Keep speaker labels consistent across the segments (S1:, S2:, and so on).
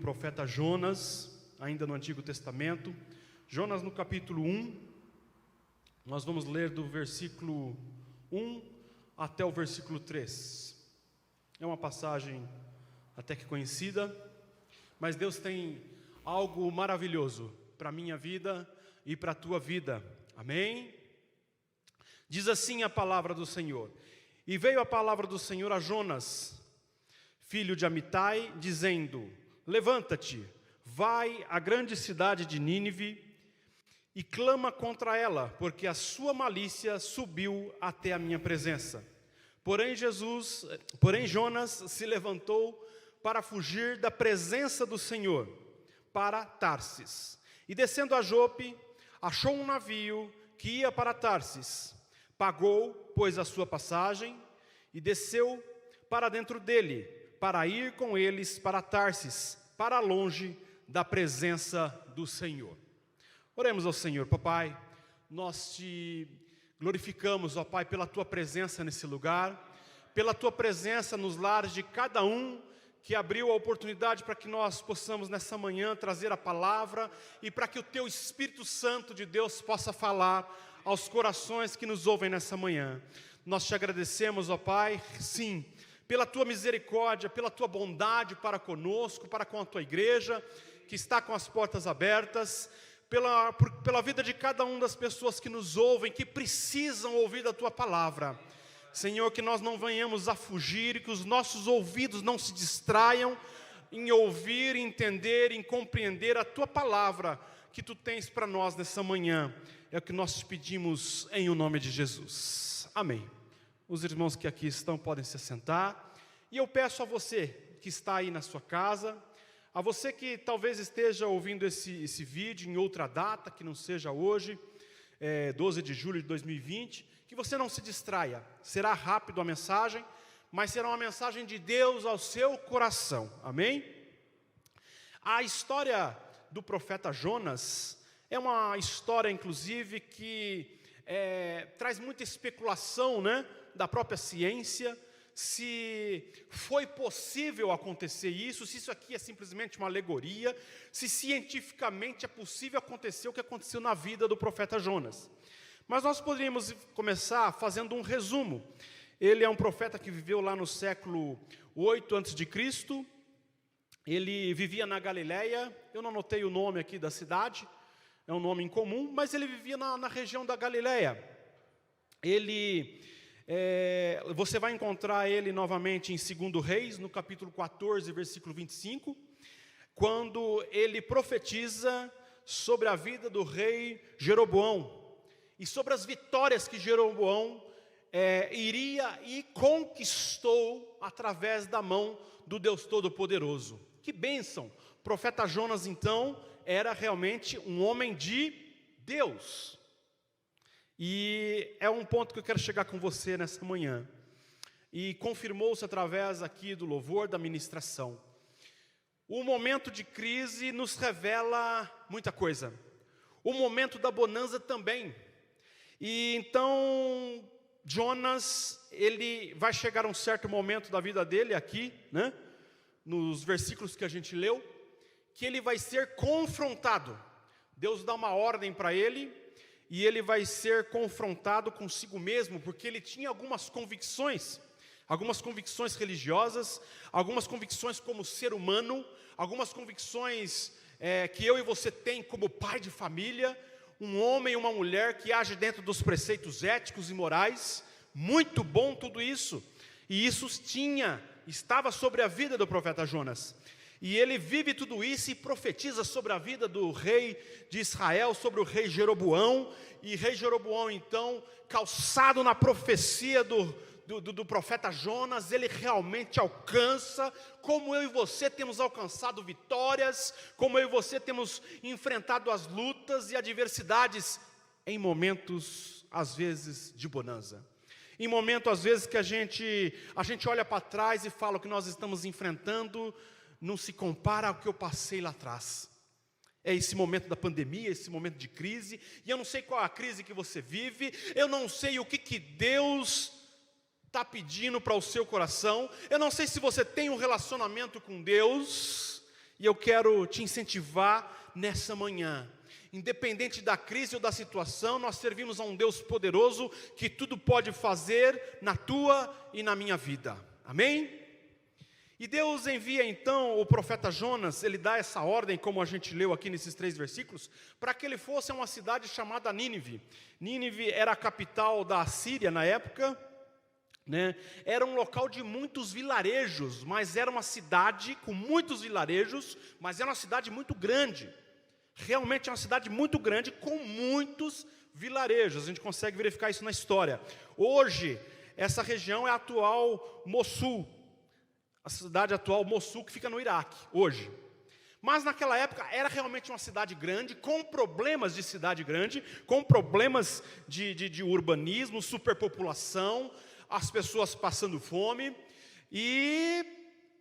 S1: do profeta Jonas, ainda no Antigo Testamento. Jonas no capítulo 1, nós vamos ler do versículo 1 até o versículo 3. É uma passagem até que conhecida, mas Deus tem algo maravilhoso para a minha vida e para a tua vida. Amém? Diz assim a palavra do Senhor: E veio a palavra do Senhor a Jonas, filho de Amitai, dizendo: Levanta-te, vai à grande cidade de Nínive e clama contra ela, porque a sua malícia subiu até a minha presença. Porém Jonas se levantou para fugir da presença do Senhor, para Tarsis. E descendo a Jope, achou um navio que ia para Tarsis. Pagou, pois, a sua passagem e desceu para dentro dele, para ir com eles para Tarsis, para longe da presença do Senhor. Oremos ao Senhor. Papai, nós te glorificamos, ó Pai, pela tua presença nesse lugar, pela tua presença nos lares de cada um que abriu a oportunidade para que nós possamos nessa manhã trazer a palavra e para que o teu Espírito Santo de Deus possa falar aos corações que nos ouvem nessa manhã. Nós te agradecemos, ó Pai, sim, pela tua misericórdia, pela tua bondade para conosco, para com a tua igreja, que está com as portas abertas, pela vida de cada uma das pessoas que nos ouvem, que precisam ouvir da tua palavra. Senhor, que nós não venhamos a fugir, e que os nossos ouvidos não se distraiam em ouvir, entender, em compreender a tua palavra que tu tens para nós nessa manhã. É o que nós te pedimos em o nome de Jesus. Amém. Os irmãos que aqui estão podem se assentar. E eu peço a você que está aí na sua casa, a você que talvez esteja ouvindo esse vídeo em outra data, que não seja hoje, 12 de julho de 2020, que você não se distraia. Será rápido a mensagem, mas será uma mensagem de Deus ao seu coração. Amém? A história do profeta Jonas é uma história, inclusive, que traz muita especulação, né, da própria ciência, se foi possível acontecer isso, se isso aqui é simplesmente uma alegoria, se cientificamente é possível acontecer o que aconteceu na vida do profeta Jonas. Mas nós poderíamos começar fazendo um resumo. Ele é um profeta que viveu lá no século 8 a.C., ele vivia na Galileia. Eu não anotei o nome aqui da cidade, é um nome incomum, mas ele vivia na região da Galileia. Você vai encontrar ele novamente em 2 Reis, no capítulo 14, versículo 25, quando ele profetiza sobre a vida do rei Jeroboão, e sobre as vitórias que Jeroboão iria e conquistou através da mão do Deus Todo-Poderoso. Que bênção! O profeta Jonas, então, era realmente um homem de Deus. E é um ponto que eu quero chegar com você nessa manhã. E confirmou-se através aqui do louvor, da ministração. O momento de crise nos revela muita coisa. O momento da bonança também. E então, Jonas, ele vai chegar a um certo momento da vida dele aqui, né, nos versículos que a gente leu, que ele vai ser confrontado. Deus dá uma ordem para ele, e ele vai ser confrontado consigo mesmo, porque ele tinha algumas convicções religiosas, algumas convicções como ser humano, algumas convicções que eu e você tem como pai de família, um homem e uma mulher que age dentro dos preceitos éticos e morais. Muito bom tudo isso. E isso estava sobre a vida do profeta Jonas. E ele vive tudo isso e profetiza sobre a vida do rei de Israel, sobre o rei Jeroboão. E rei Jeroboão, então, calçado na profecia do profeta Jonas, ele realmente alcança, como eu e você temos alcançado vitórias, como eu e você temos enfrentado as lutas e adversidades em momentos, às vezes, de bonança. Em momentos, às vezes, que a gente olha para trás e fala: o que nós estamos enfrentando não se compara ao que eu passei lá atrás. É esse momento da pandemia, esse momento de crise, e eu não sei qual é a crise que você vive, eu não sei o que Deus está pedindo para o seu coração, eu não sei se você tem um relacionamento com Deus, E eu quero te incentivar nessa manhã. Independente da crise ou da situação, nós servimos a um Deus poderoso que tudo pode fazer na tua e na minha vida. Amém? E Deus envia então o profeta Jonas, ele dá essa ordem, como a gente leu aqui nesses 3 versículos, para que ele fosse a uma cidade chamada Nínive. Nínive era a capital da Assíria na época, né? Era um local de muitos vilarejos, mas era uma cidade com muitos vilarejos, mas era uma cidade muito grande. Realmente é uma cidade muito grande, com muitos vilarejos. A gente consegue verificar isso na história. Hoje, essa região é a atual Mossul, a cidade atual Mossul, que fica no Iraque, hoje. Mas naquela época era realmente uma cidade grande, com problemas de cidade grande, com problemas de urbanismo, superpopulação, as pessoas passando fome. E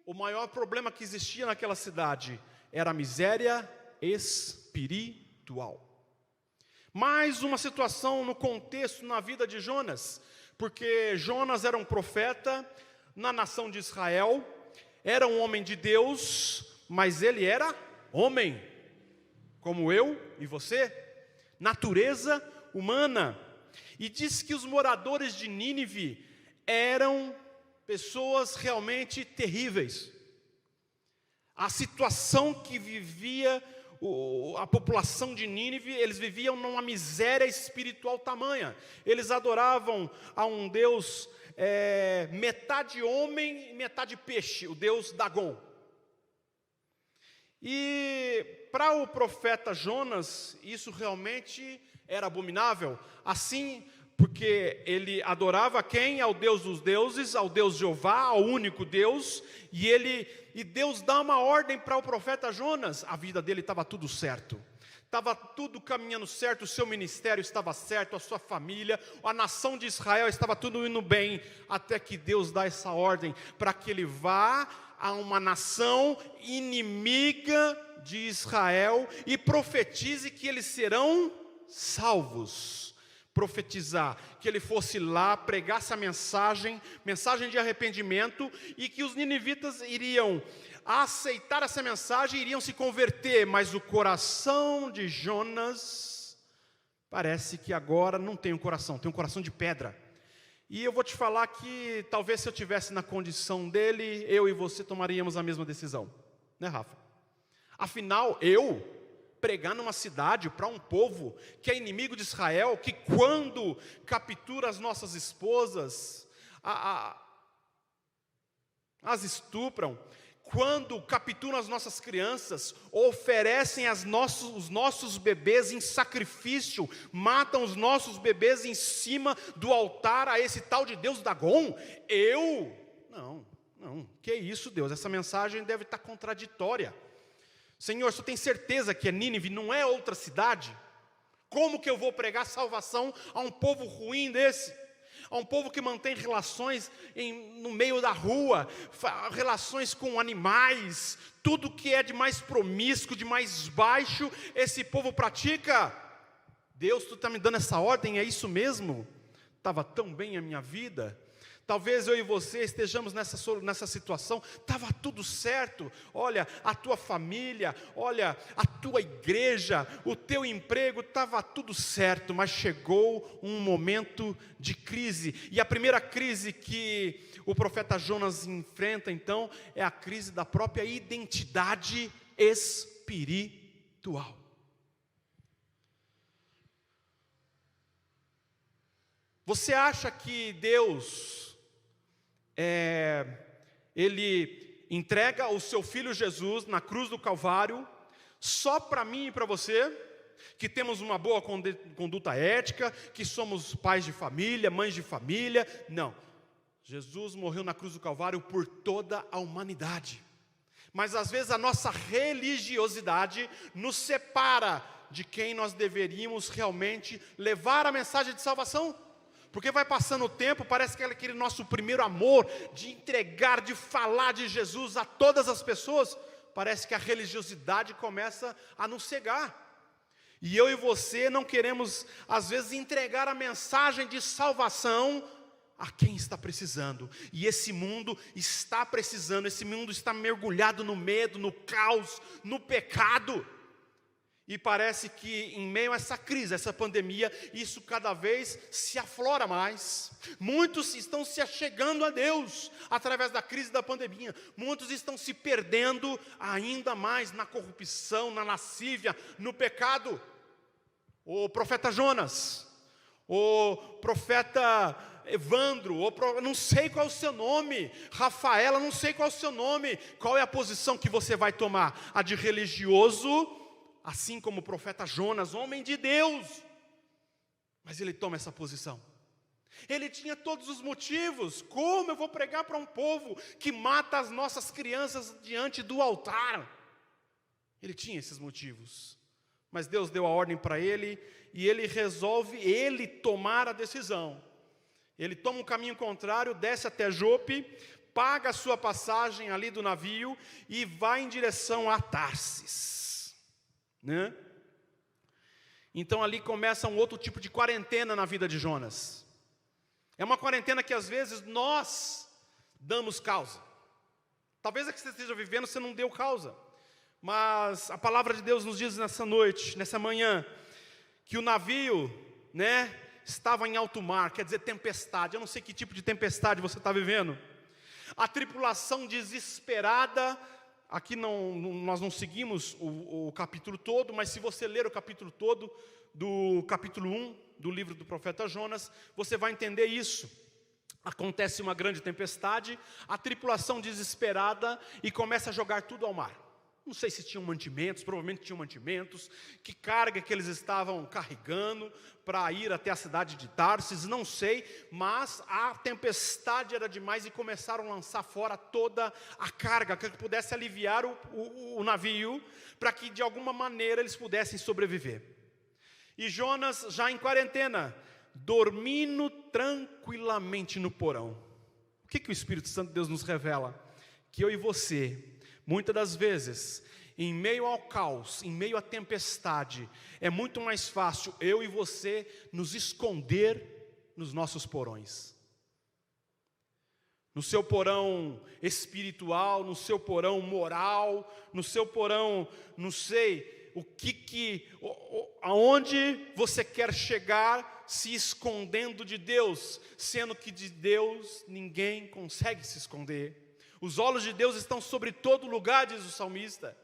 S1: o maior problema que existia naquela cidade era a miséria espiritual. Mais uma situação no contexto, na vida de Jonas, porque Jonas era um profeta na nação de Israel, era um homem de Deus, mas ele era homem, como eu e você, natureza humana. E diz que os moradores de Nínive eram pessoas realmente terríveis. A situação que vivia a população de Nínive, eles viviam numa miséria espiritual tamanha. Eles adoravam a um Deus metade homem e metade peixe, o Deus Dagon. E para o profeta Jonas, isso realmente era abominável. Assim, porque ele adorava quem? Ao Deus dos deuses, ao Deus Jeová, ao único Deus. E Deus dá uma ordem para o profeta Jonas. A vida dele estava tudo certo. Estava tudo caminhando certo, o seu ministério estava certo, a sua família, a nação de Israel estava tudo indo bem, até que Deus dá essa ordem para que ele vá a uma nação inimiga de Israel e profetize que eles serão salvos. Profetizar, que ele fosse lá, pregasse a mensagem de arrependimento, e que os ninivitas iriam aceitar essa mensagem, iriam se converter, mas o coração de Jonas parece que agora não tem um coração, tem um coração de pedra. E eu vou te falar que talvez se eu estivesse na condição dele, eu e você tomaríamos a mesma decisão, né, Rafa? Afinal, pregar numa cidade para um povo que é inimigo de Israel, que quando captura as nossas esposas, as estupram, quando capturam as nossas crianças, oferecem os nossos bebês em sacrifício, matam os nossos bebês em cima do altar a esse tal de Deus Dagon, não, que isso, Deus, essa mensagem deve estar contraditória. Senhor, você tem certeza que é Nínive, não é outra cidade? Como que eu vou pregar salvação a um povo ruim desse? A um povo que mantém relações no meio da rua, relações com animais, tudo que é de mais promíscuo, de mais baixo, esse povo pratica. Deus, tu está me dando essa ordem, é isso mesmo? Estava tão bem a minha vida. Talvez eu e você estejamos nessa situação, estava tudo certo, olha, a tua família, olha, a tua igreja, o teu emprego, estava tudo certo, mas chegou um momento de crise, e a primeira crise que o profeta Jonas enfrenta então, é a crise da própria identidade espiritual. Você acha que Deus ele entrega o seu Filho Jesus na cruz do Calvário, só para mim e para você, que temos uma boa conduta ética, que somos pais de família, mães de família? Não, Jesus morreu na cruz do Calvário por toda a humanidade, mas às vezes a nossa religiosidade nos separa de quem nós deveríamos realmente levar a mensagem de salvação. Porque vai passando o tempo, parece que aquele nosso primeiro amor de entregar, de falar de Jesus a todas as pessoas, parece que a religiosidade começa a nos cegar. E eu e você não queremos, às vezes, entregar a mensagem de salvação a quem está precisando. E esse mundo está precisando, esse mundo está mergulhado no medo, no caos, no pecado. E parece que em meio a essa crise, essa pandemia, isso cada vez se aflora mais. Muitos estão se achegando a Deus através da crise da pandemia. Muitos estão se perdendo ainda mais na corrupção, na lascívia, no pecado. O profeta Jonas, o profeta Evandro, não sei qual é o seu nome, Rafaela, não sei qual é o seu nome, qual é a posição que você vai tomar? A de religioso, assim como o profeta Jonas, homem de Deus, mas ele toma essa posição. Ele tinha todos os motivos. Como eu vou pregar para um povo que mata as nossas crianças diante do altar? Ele tinha esses motivos, mas Deus deu a ordem para ele, e ele resolve tomar a decisão. Ele toma um caminho contrário, desce até Jope, paga a sua passagem ali do navio e vai em direção a Tarsis, né? Então ali começa um outro tipo de quarentena na vida de Jonas. É uma quarentena que às vezes nós damos causa. Talvez a que você esteja vivendo você não deu causa, mas a palavra de Deus nos diz nessa noite, nessa manhã, que o navio, né, estava em alto mar, quer dizer tempestade. Eu não sei que tipo de tempestade você está vivendo. A tripulação desesperada. Aqui nós não seguimos o capítulo todo, mas se você ler o capítulo todo, do capítulo 1 do livro do profeta Jonas, você vai entender isso. Acontece uma grande tempestade, a tripulação desesperada e começa a jogar tudo ao mar. Não sei se tinham mantimentos, provavelmente tinham mantimentos, que carga que eles estavam carregando para ir até a cidade de Tarsis, não sei, mas a tempestade era demais e começaram a lançar fora toda a carga, que pudesse aliviar o navio, para que de alguma maneira eles pudessem sobreviver. E Jonas, já em quarentena, dormindo tranquilamente no porão. O que o Espírito Santo de Deus nos revela? Que eu e você, muitas das vezes, em meio ao caos, em meio à tempestade, é muito mais fácil eu e você nos esconder nos nossos porões. No seu porão espiritual, no seu porão moral, no seu porão, não sei, aonde você quer chegar se escondendo de Deus, sendo que de Deus ninguém consegue se esconder. Os olhos de Deus estão sobre todo lugar, diz o salmista.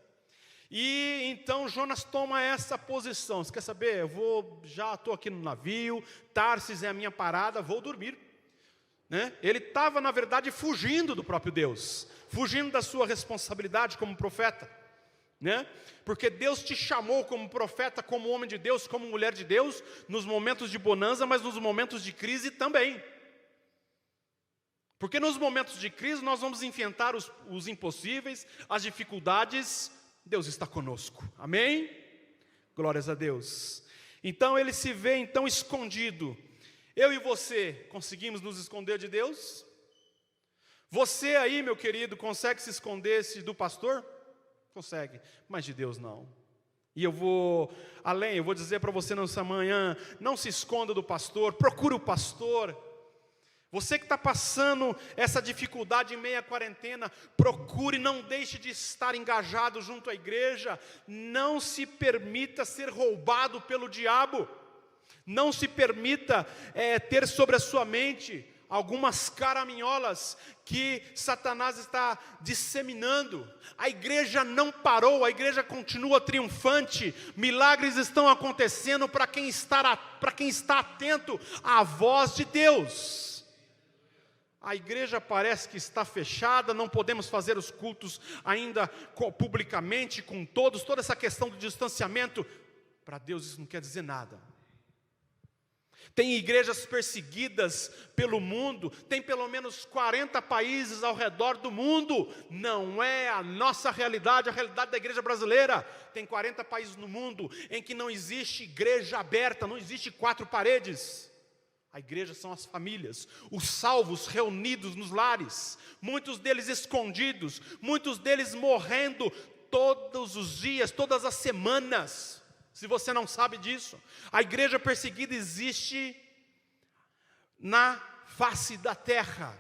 S1: E então Jonas toma essa posição. Você quer saber? Já estou aqui no navio, Tarsis é a minha parada, vou dormir, né? Ele estava na verdade fugindo do próprio Deus, fugindo da sua responsabilidade como profeta, né? Porque Deus te chamou como profeta, como homem de Deus, como mulher de Deus, nos momentos de bonança, mas nos momentos de crise também. Porque nos momentos de crise nós vamos enfrentar os impossíveis, as dificuldades. Deus está conosco, amém? Glórias a Deus. Então ele se vê então escondido. Eu e você conseguimos nos esconder de Deus? Você aí, meu querido, consegue se esconder do pastor? Consegue, mas de Deus não. E eu vou dizer para você nessa manhã, não se esconda do pastor, procure o pastor. Você que está passando essa dificuldade em meio à quarentena, procure, não deixe de estar engajado junto à igreja. Não se permita ser roubado pelo diabo. Não se permita ter sobre a sua mente algumas caraminholas que Satanás está disseminando. A igreja não parou, a igreja continua triunfante. Milagres estão acontecendo para quem está atento à voz de Deus. A igreja parece que está fechada, não podemos fazer os cultos ainda publicamente com todos, toda essa questão do distanciamento. Para Deus isso não quer dizer nada. Tem igrejas perseguidas pelo mundo, tem pelo menos 40 países ao redor do mundo. Não é a nossa realidade, a realidade da igreja brasileira. Tem 40 países no mundo em que não existe igreja aberta, não existe 4 paredes. A igreja são as famílias, os salvos reunidos nos lares, muitos deles escondidos, muitos deles morrendo todos os dias, todas as semanas. Se você não sabe disso, a igreja perseguida existe na face da terra.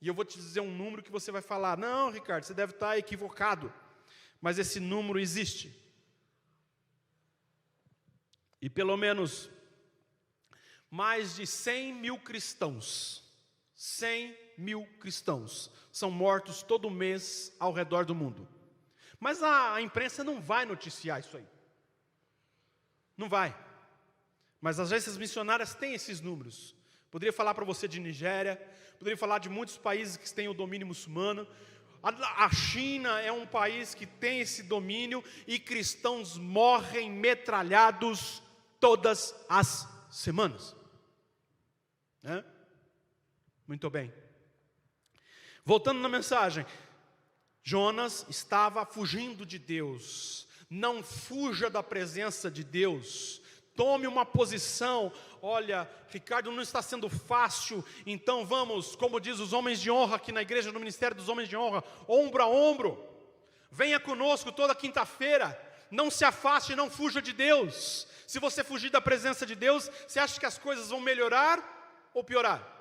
S1: E eu vou te dizer um número que você vai falar: não, Ricardo, você deve estar equivocado. Mas esse número existe. E pelo menos mais de 100 mil cristãos, 100 mil cristãos são mortos todo mês ao redor do mundo. Mas a imprensa não vai noticiar isso aí. Não vai. Mas as agências missionárias têm esses números. Poderia falar para você de Nigéria, poderia falar de muitos países que têm o domínio muçulmano. A China é um país que tem esse domínio e cristãos morrem metralhados todas as semanas. Muito bem. Voltando na mensagem, Jonas estava fugindo de Deus. Não fuja da presença de Deus. Tome uma posição. Olha, Ricardo, não está sendo fácil, então vamos, como diz os homens de honra aqui na igreja, no Ministério dos Homens de Honra, ombro a ombro. Venha conosco toda quinta-feira. Não se afaste, não fuja de Deus. Se você fugir da presença de Deus, você acha que as coisas vão melhorar ou piorar?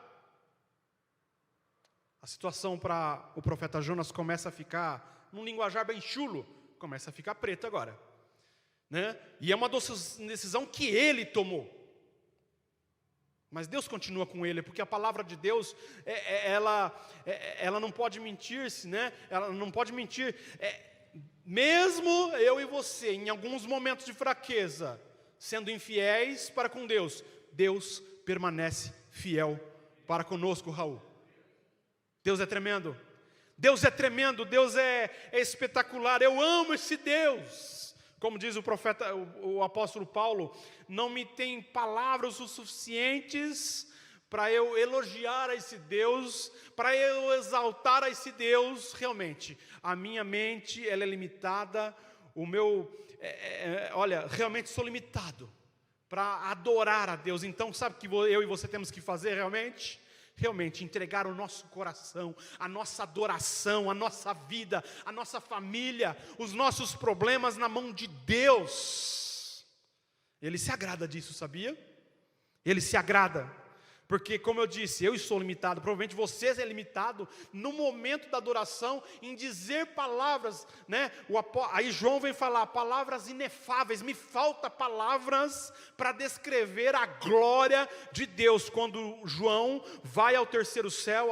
S1: A situação para o profeta Jonas começa a ficar, num linguajar bem chulo, começa a ficar preta agora. E é uma decisão que ele tomou. Mas Deus continua com ele, porque a palavra de Deus, ela não pode mentir-se, Ela não pode mentir. Mesmo eu e você, em alguns momentos de fraqueza, sendo infiéis para com Deus, Deus permanece fiel para conosco, Raul. Deus é tremendo. Deus é tremendo, Deus é espetacular. Eu amo esse Deus. Como diz o profeta, o apóstolo Paulo, não me tem palavras o suficientes para eu elogiar a esse Deus, para eu exaltar a esse Deus. Realmente, a minha mente ela é limitada, olha, realmente sou limitado para adorar a Deus. Então, sabe o que eu e você temos que fazer realmente? Realmente entregar o nosso coração, a nossa adoração, a nossa vida, a nossa família, os nossos problemas na mão de Deus. Ele se agrada disso, sabia? Ele se agrada. Porque, como eu disse, eu sou limitado, provavelmente você é limitado no momento da adoração em dizer palavras, Aí João vem falar, palavras inefáveis, me falta palavras para descrever a glória de Deus. Quando João vai ao terceiro céu,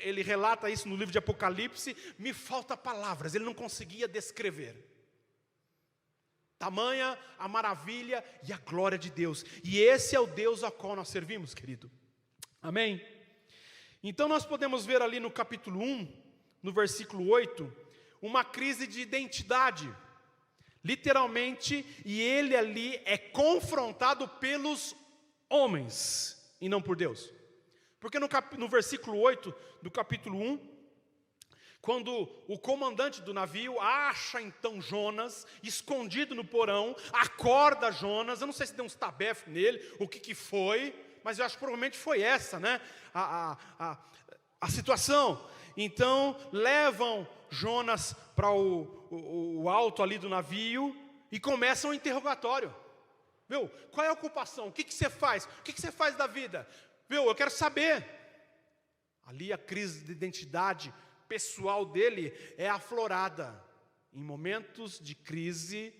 S1: ele relata isso no livro de Apocalipse, me falta palavras, ele não conseguia descrever. Tamanha a maravilha e a glória de Deus. E esse é o Deus ao qual nós servimos, querido. Amém? Então nós podemos ver ali no capítulo 1, no versículo 8, uma crise de identidade. Literalmente, e ele ali é confrontado pelos homens e não por Deus. Porque no versículo 8 do capítulo 1, quando o comandante do navio acha então Jonas, escondido no porão, acorda Jonas, eu não sei se deu uns tabefes nele, o que foi, mas eu acho que provavelmente foi essa, a situação. Então, levam Jonas para o alto ali do navio e começam o interrogatório. Viu? Qual é a ocupação? O que você faz? O que você faz da vida? Viu? Eu quero saber. Ali a crise de identidade pessoal dele é aflorada. Em momentos de crise,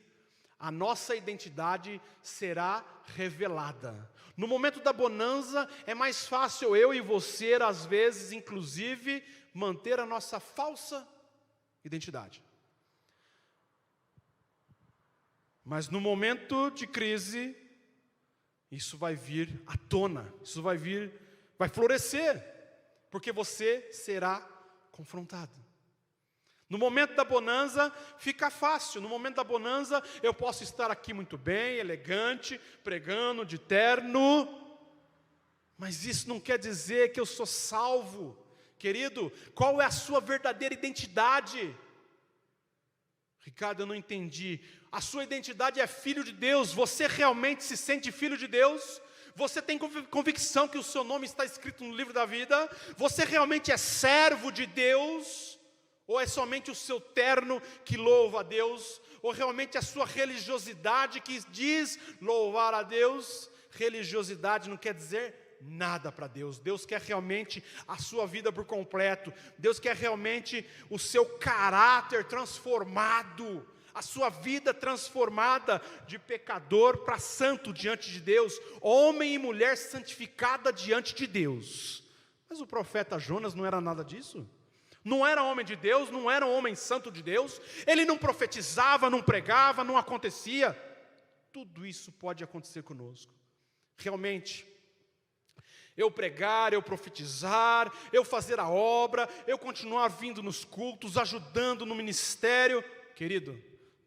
S1: a nossa identidade será revelada. No momento da bonança, é mais fácil eu e você, às vezes, inclusive, manter a nossa falsa identidade. Mas no momento de crise, isso vai vir à tona, isso vai florescer, porque você será confrontado. No momento da bonança, fica fácil. No momento da bonança, eu posso estar aqui muito bem, elegante, pregando de terno, mas isso não quer dizer que eu sou salvo. Querido, qual é a sua verdadeira identidade? Ricardo, eu não entendi. A sua identidade é filho de Deus. Você realmente se sente filho de Deus? Você tem convicção que o seu nome está escrito no livro da vida? Você realmente é servo de Deus? Ou é somente o seu terno que louva a Deus? Ou realmente a sua religiosidade que diz louvar a Deus? Religiosidade não quer dizer nada para Deus. Deus quer realmente a sua vida por completo. Deus quer realmente o seu caráter transformado, a sua vida transformada de pecador para santo diante de Deus, homem e mulher santificada diante de Deus. Mas o profeta Jonas não era nada disso. Não era homem de Deus, não era um homem santo de Deus. Ele não profetizava, não pregava, não acontecia. Tudo isso pode acontecer conosco. Realmente, eu pregar, eu profetizar, eu fazer a obra, eu continuar vindo nos cultos, ajudando no ministério. Querido,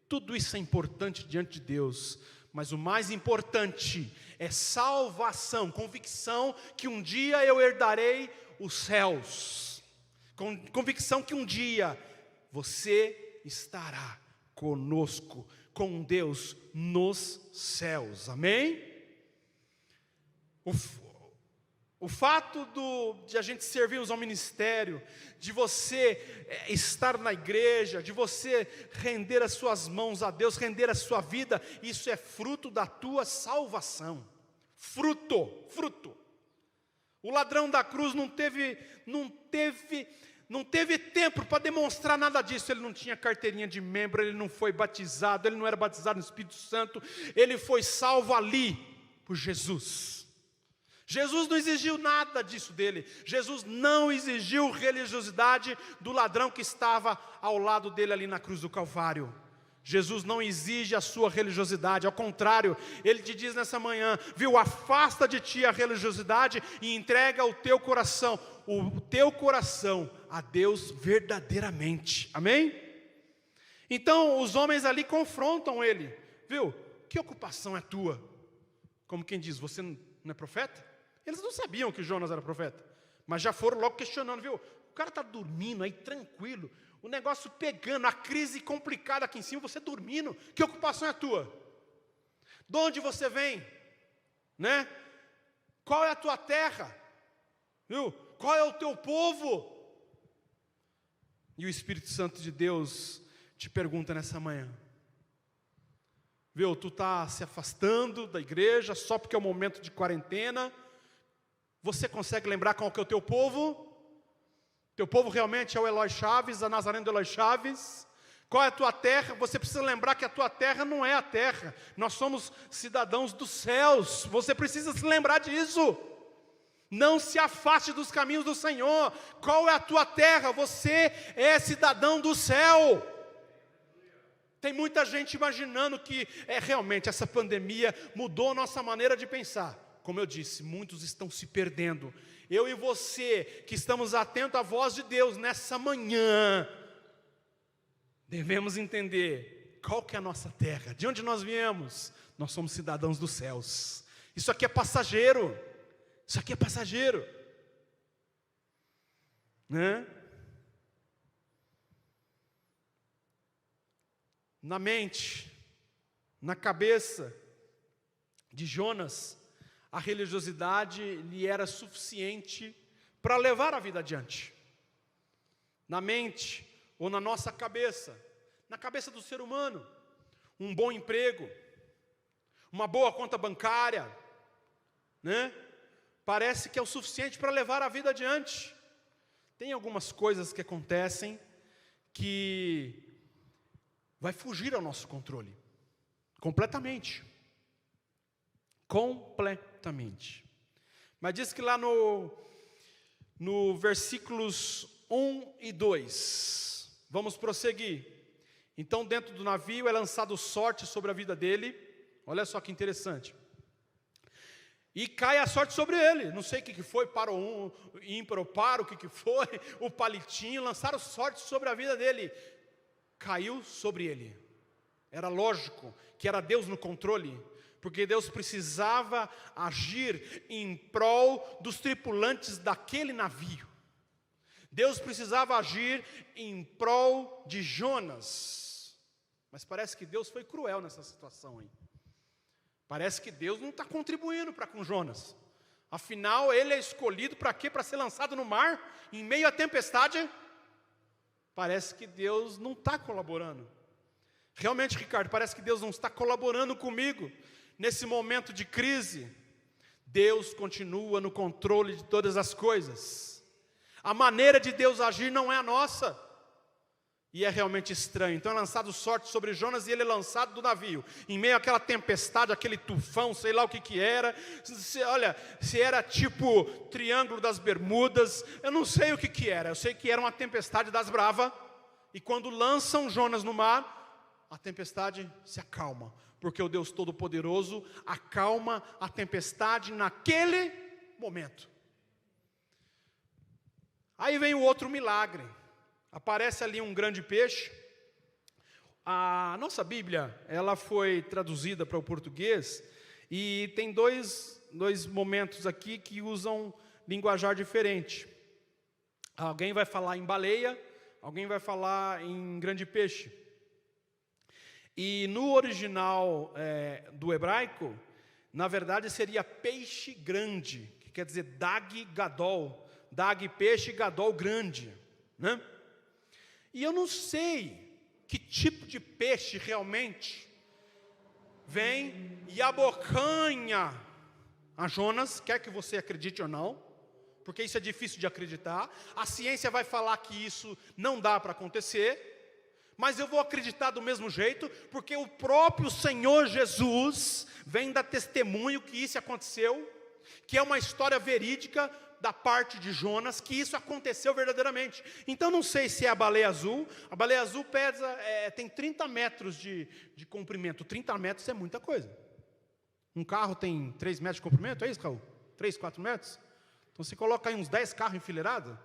S1: tudo isso é importante diante de Deus, mas o mais importante é salvação, convicção que um dia eu herdarei os céus, convicção que um dia você estará conosco, com Deus nos céus, amém? O fato de a gente servirmos ao ministério, de você estar na igreja, de você render as suas mãos a Deus, render a sua vida, isso é fruto da tua salvação. Fruto. O ladrão da cruz não teve tempo para demonstrar nada disso. Ele não tinha carteirinha de membro, ele não foi batizado, ele não era batizado no Espírito Santo, ele foi salvo ali por Jesus. Jesus não exigiu nada disso dele. Jesus não exigiu religiosidade do ladrão que estava ao lado dele ali na cruz do Calvário. Jesus não exige a sua religiosidade, ao contrário, Ele te diz nessa manhã, viu, afasta de ti a religiosidade e entrega o teu coração a Deus verdadeiramente, amém? Então os homens ali confrontam ele, viu, que ocupação é tua? Como quem diz, você não é profeta? Eles não sabiam que Jonas era profeta, mas já foram logo questionando, viu? O cara está dormindo aí, tranquilo, o negócio pegando, a crise complicada aqui em cima, você dormindo, que ocupação é a tua? De onde você vem? Né? Qual é a tua terra? Viu? Qual é o teu povo? E o Espírito Santo de Deus te pergunta nessa manhã, viu? Tu está se afastando da igreja só porque é um momento de quarentena. Você consegue lembrar qual que é o teu povo? Teu povo realmente é o Eloy Chaves, a Nazareno do Eloy Chaves. Qual é a tua terra? Você precisa lembrar que a tua terra não é a terra. Nós somos cidadãos dos céus. Você precisa se lembrar disso. Não se afaste dos caminhos do Senhor. Qual é a tua terra? Você é cidadão do céu. Tem muita gente imaginando que realmente essa pandemia mudou a nossa maneira de pensar. Como eu disse, muitos estão se perdendo. Eu e você, que estamos atentos à voz de Deus nessa manhã, devemos entender qual que é a nossa terra, de onde nós viemos. Nós somos cidadãos dos céus. Isso aqui é passageiro. Isso aqui é passageiro. Né? Na mente, na cabeça de Jonas, a religiosidade lhe era suficiente para levar a vida adiante. Na mente ou na nossa cabeça, na cabeça do ser humano, um bom emprego, uma boa conta bancária, né? Parece que é o suficiente para levar a vida adiante. Tem algumas coisas que acontecem que vai fugir ao nosso controle, completamente. Mas diz que lá no versículos 1 e 2, vamos prosseguir. Então dentro do navio é lançado sorte sobre a vida dele, olha só que interessante. E cai a sorte sobre ele, não sei o que foi, para o ímparo, para o que foi, o palitinho, lançaram sorte sobre a vida dele. Caiu sobre ele. Era lógico que era Deus no controle, porque Deus precisava agir em prol dos tripulantes daquele navio. Deus precisava agir em prol de Jonas. Mas parece que Deus foi cruel nessa situação aí. Parece que Deus não está contribuindo para com Jonas. Afinal, ele é escolhido para quê? Para ser lançado no mar, em meio à tempestade? Parece que Deus não está colaborando. Realmente, Ricardo, parece que Deus não está colaborando comigo nesse momento de crise. Deus continua no controle de todas as coisas. A maneira de Deus agir não é a nossa. E é realmente estranho. Então é lançado sorte sobre Jonas e ele é lançado do navio. Em meio àquela tempestade, aquele tufão, sei lá o que era. Olha, se era tipo Triângulo das Bermudas, eu não sei o que era. Eu sei que era uma tempestade das bravas. E quando lançam Jonas no mar, a tempestade se acalma. Porque o Deus Todo-Poderoso acalma a tempestade naquele momento. Aí vem o outro milagre. Aparece ali um grande peixe. A nossa Bíblia, ela foi traduzida para o português e tem dois momentos aqui que usam linguajar diferente. Alguém vai falar em baleia, alguém vai falar em grande peixe. E no original do hebraico, na verdade seria peixe grande, que quer dizer dag gadol. Dag, peixe, gadol, grande, né? E eu não sei que tipo de peixe realmente vem e abocanha a Jonas, quer que você acredite ou não, porque isso é difícil de acreditar. A ciência vai falar que isso não dá para acontecer, mas eu vou acreditar do mesmo jeito, porque o próprio Senhor Jesus vem dar testemunho que isso aconteceu, que é uma história verídica da parte de Jonas, que isso aconteceu verdadeiramente. Então não sei se é a baleia azul pesa, tem 30 metros de comprimento. 30 metros é muita coisa. Um carro tem 3 metros de comprimento, é isso, Raul? 3, 4 metros? Então você coloca aí uns 10 carros enfileirados?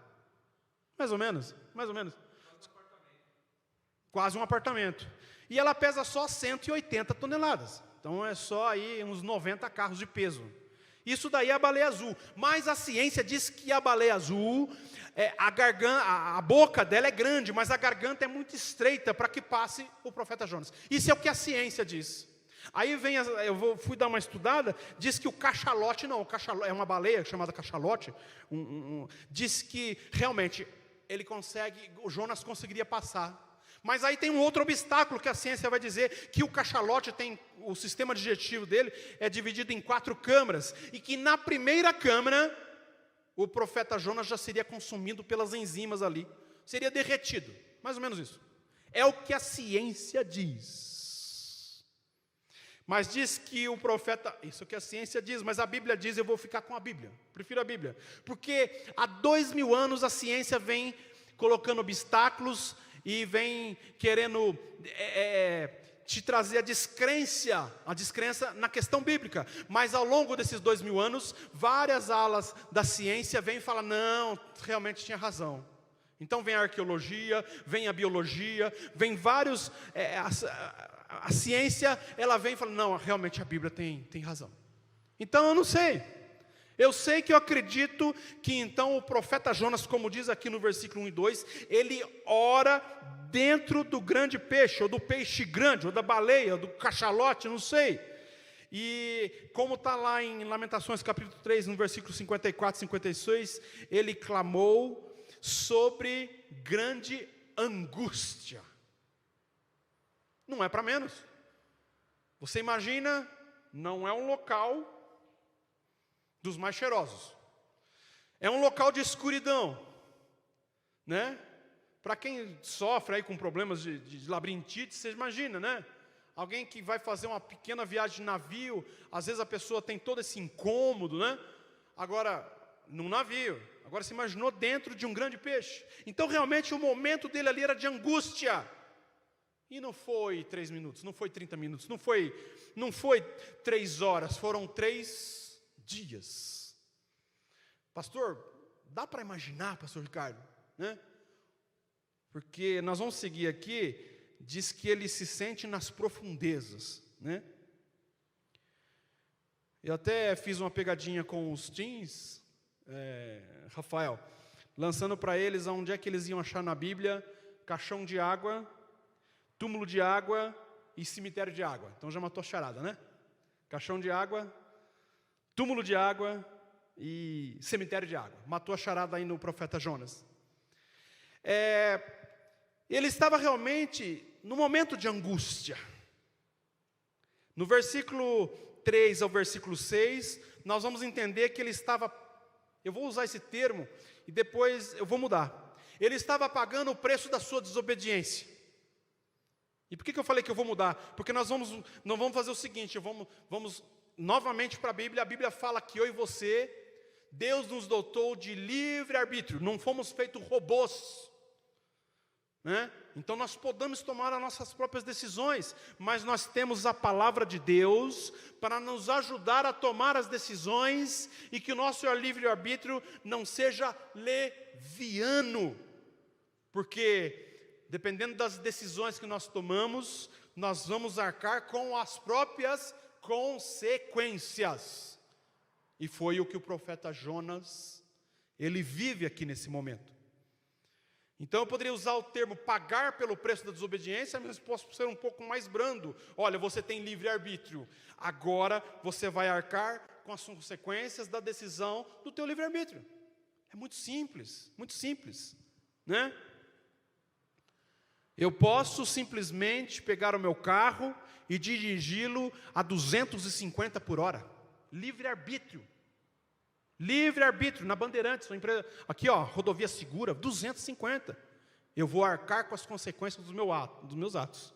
S1: Mais ou menos. Quase um apartamento. E ela pesa só 180 toneladas. Então é só aí uns 90 carros de peso. Isso daí é a baleia azul. Mas a ciência diz que a baleia azul, a boca dela é grande, mas a garganta é muito estreita para que passe o profeta Jonas. Isso é o que a ciência diz. Aí vem, fui dar uma estudada, diz que o cachalote, é uma baleia chamada cachalote, diz que realmente o Jonas conseguiria passar. Mas aí tem um outro obstáculo que a ciência vai dizer, que o cachalote o sistema digestivo dele é dividido em 4 câmaras, e que na primeira câmara, o profeta Jonas já seria consumido pelas enzimas ali, seria derretido, mais ou menos isso. É o que a ciência diz. Mas diz que o profeta, isso é o que a ciência diz, mas a Bíblia diz, eu vou ficar com a Bíblia, prefiro a Bíblia, porque há 2000 anos a ciência vem colocando obstáculos, e vem querendo te trazer a descrença na questão bíblica. Mas ao longo desses 2000 anos, várias alas da ciência vêm e falam, não, realmente tinha razão. Então vem a arqueologia, vem a biologia, vem vários... a ciência, ela vem e fala, não, realmente a Bíblia tem razão. Então eu não sei. Eu sei que eu acredito que então o profeta Jonas, como diz aqui no versículo 1 e 2, ele ora dentro do grande peixe, ou do peixe grande, ou da baleia, ou do cachalote, não sei. E como está lá em Lamentações capítulo 3, no versículo 54 e 56, ele clamou sobre grande angústia. Não é para menos. Você imagina, não é um local dos mais cheirosos. É um local de escuridão, né? Para quem sofre aí com problemas de labirintite, você imagina, né? Alguém que vai fazer uma pequena viagem de navio, às vezes a pessoa tem todo esse incômodo, né? Agora, num navio, agora se imaginou dentro de um grande peixe. Então realmente o momento dele ali era de angústia. E não foi 3 minutos, não foi 30 minutos, não foi 3 horas, foram 3 dias. Pastor, dá para imaginar, pastor Ricardo, né? Porque nós vamos seguir aqui, diz que ele se sente nas profundezas, né? Eu até fiz uma pegadinha com os teens, Rafael, lançando para eles onde é que eles iam achar na Bíblia caixão de água, túmulo de água e cemitério de água. Então já matou a charada, né? Caixão de água, túmulo de água e cemitério de água. Matou a charada aí no profeta Jonas. Ele estava realmente no momento de angústia. No versículo 3 ao versículo 6, nós vamos entender que ele estava, eu vou usar esse termo, e depois eu vou mudar. Ele estava pagando o preço da sua desobediência. E por que eu falei que eu vou mudar? Porque nós vamos fazer o seguinte, vamos novamente para a Bíblia fala que eu e você, Deus nos dotou de livre-arbítrio, não fomos feitos robôs, né? Então nós podemos tomar as nossas próprias decisões, mas nós temos a palavra de Deus para nos ajudar a tomar as decisões e que o nosso livre-arbítrio não seja leviano, porque dependendo das decisões que nós tomamos, nós vamos arcar com as próprias consequências. E foi o que o profeta Jonas, ele vive aqui nesse momento. Então eu poderia usar o termo pagar pelo preço da desobediência, mas posso ser um pouco mais brando. Olha, você tem livre-arbítrio, agora você vai arcar com as consequências da decisão do teu livre-arbítrio. É muito simples, né? Eu posso simplesmente pegar o meu carro e dirigi-lo a 250 por hora. Livre-arbítrio. Livre-arbítrio, na Bandeirantes, uma empresa, aqui ó, rodovia segura, 250. Eu vou arcar com as consequências dos meus atos.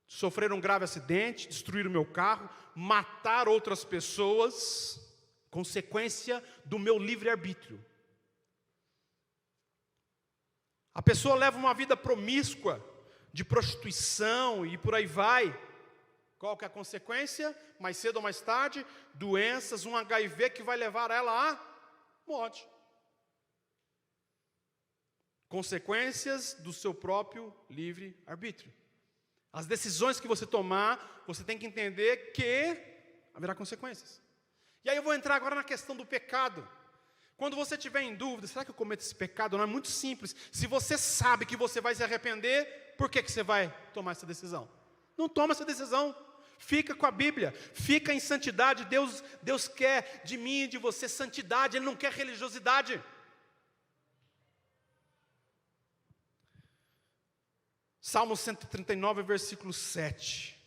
S1: Sofrer um grave acidente, destruir o meu carro, matar outras pessoas, consequência do meu livre-arbítrio. A pessoa leva uma vida promíscua, de prostituição e por aí vai. Qual que é a consequência? Mais cedo ou mais tarde, doenças, um HIV que vai levar ela à morte. Consequências do seu próprio livre-arbítrio. As decisões que você tomar, você tem que entender que haverá consequências. E aí eu vou entrar agora na questão do pecado. Quando você estiver em dúvida, será que eu cometo esse pecado? Não, é muito simples. Se você sabe que você vai se arrepender, por que você vai tomar essa decisão? Não toma essa decisão. Fica com a Bíblia, fica em santidade. Deus quer de mim e de você santidade, Ele não quer religiosidade. Salmo 139, versículo 7,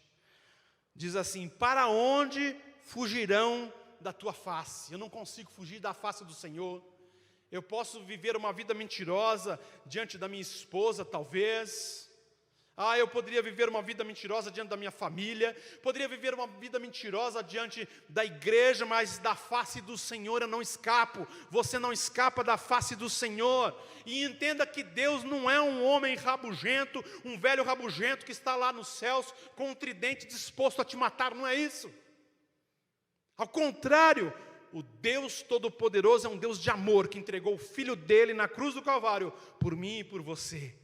S1: diz assim: para onde fugirão da tua face? Eu não consigo fugir da face do Senhor. Eu posso viver uma vida mentirosa diante da minha esposa, talvez. Eu poderia viver uma vida mentirosa diante da minha família, poderia viver uma vida mentirosa diante da igreja, mas da face do Senhor eu não escapo. Você não escapa da face do Senhor. E entenda que Deus não é um homem rabugento, um velho rabugento que está lá nos céus com um tridente disposto a te matar, não é isso. Ao contrário, o Deus Todo-Poderoso é um Deus de amor, que entregou o Filho dele na cruz do Calvário, por mim e por você.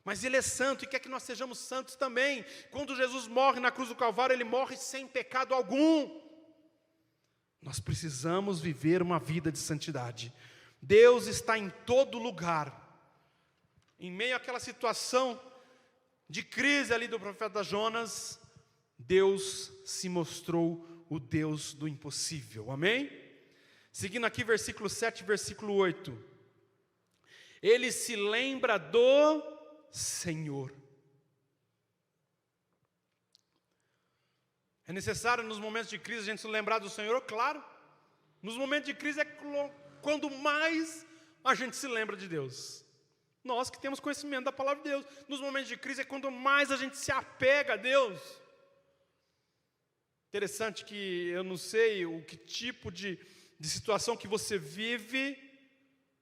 S1: Mas Ele é santo e quer que nós sejamos santos também. Quando Jesus morre na cruz do Calvário, Ele morre sem pecado algum. Nós precisamos viver uma vida de santidade. Deus está em todo lugar. Em meio àquela situação de crise ali do profeta Jonas, Deus se mostrou o Deus do impossível, amém? Seguindo aqui versículo 7, versículo 8. Ele se lembra do Senhor. É necessário nos momentos de crise a gente se lembrar do Senhor? Claro. Nos momentos de crise é quando mais a gente se lembra de Deus. Nós que temos conhecimento da palavra de Deus. Nos momentos de crise é quando mais a gente se apega a Deus. Interessante que eu não sei o que tipo de situação que você vive,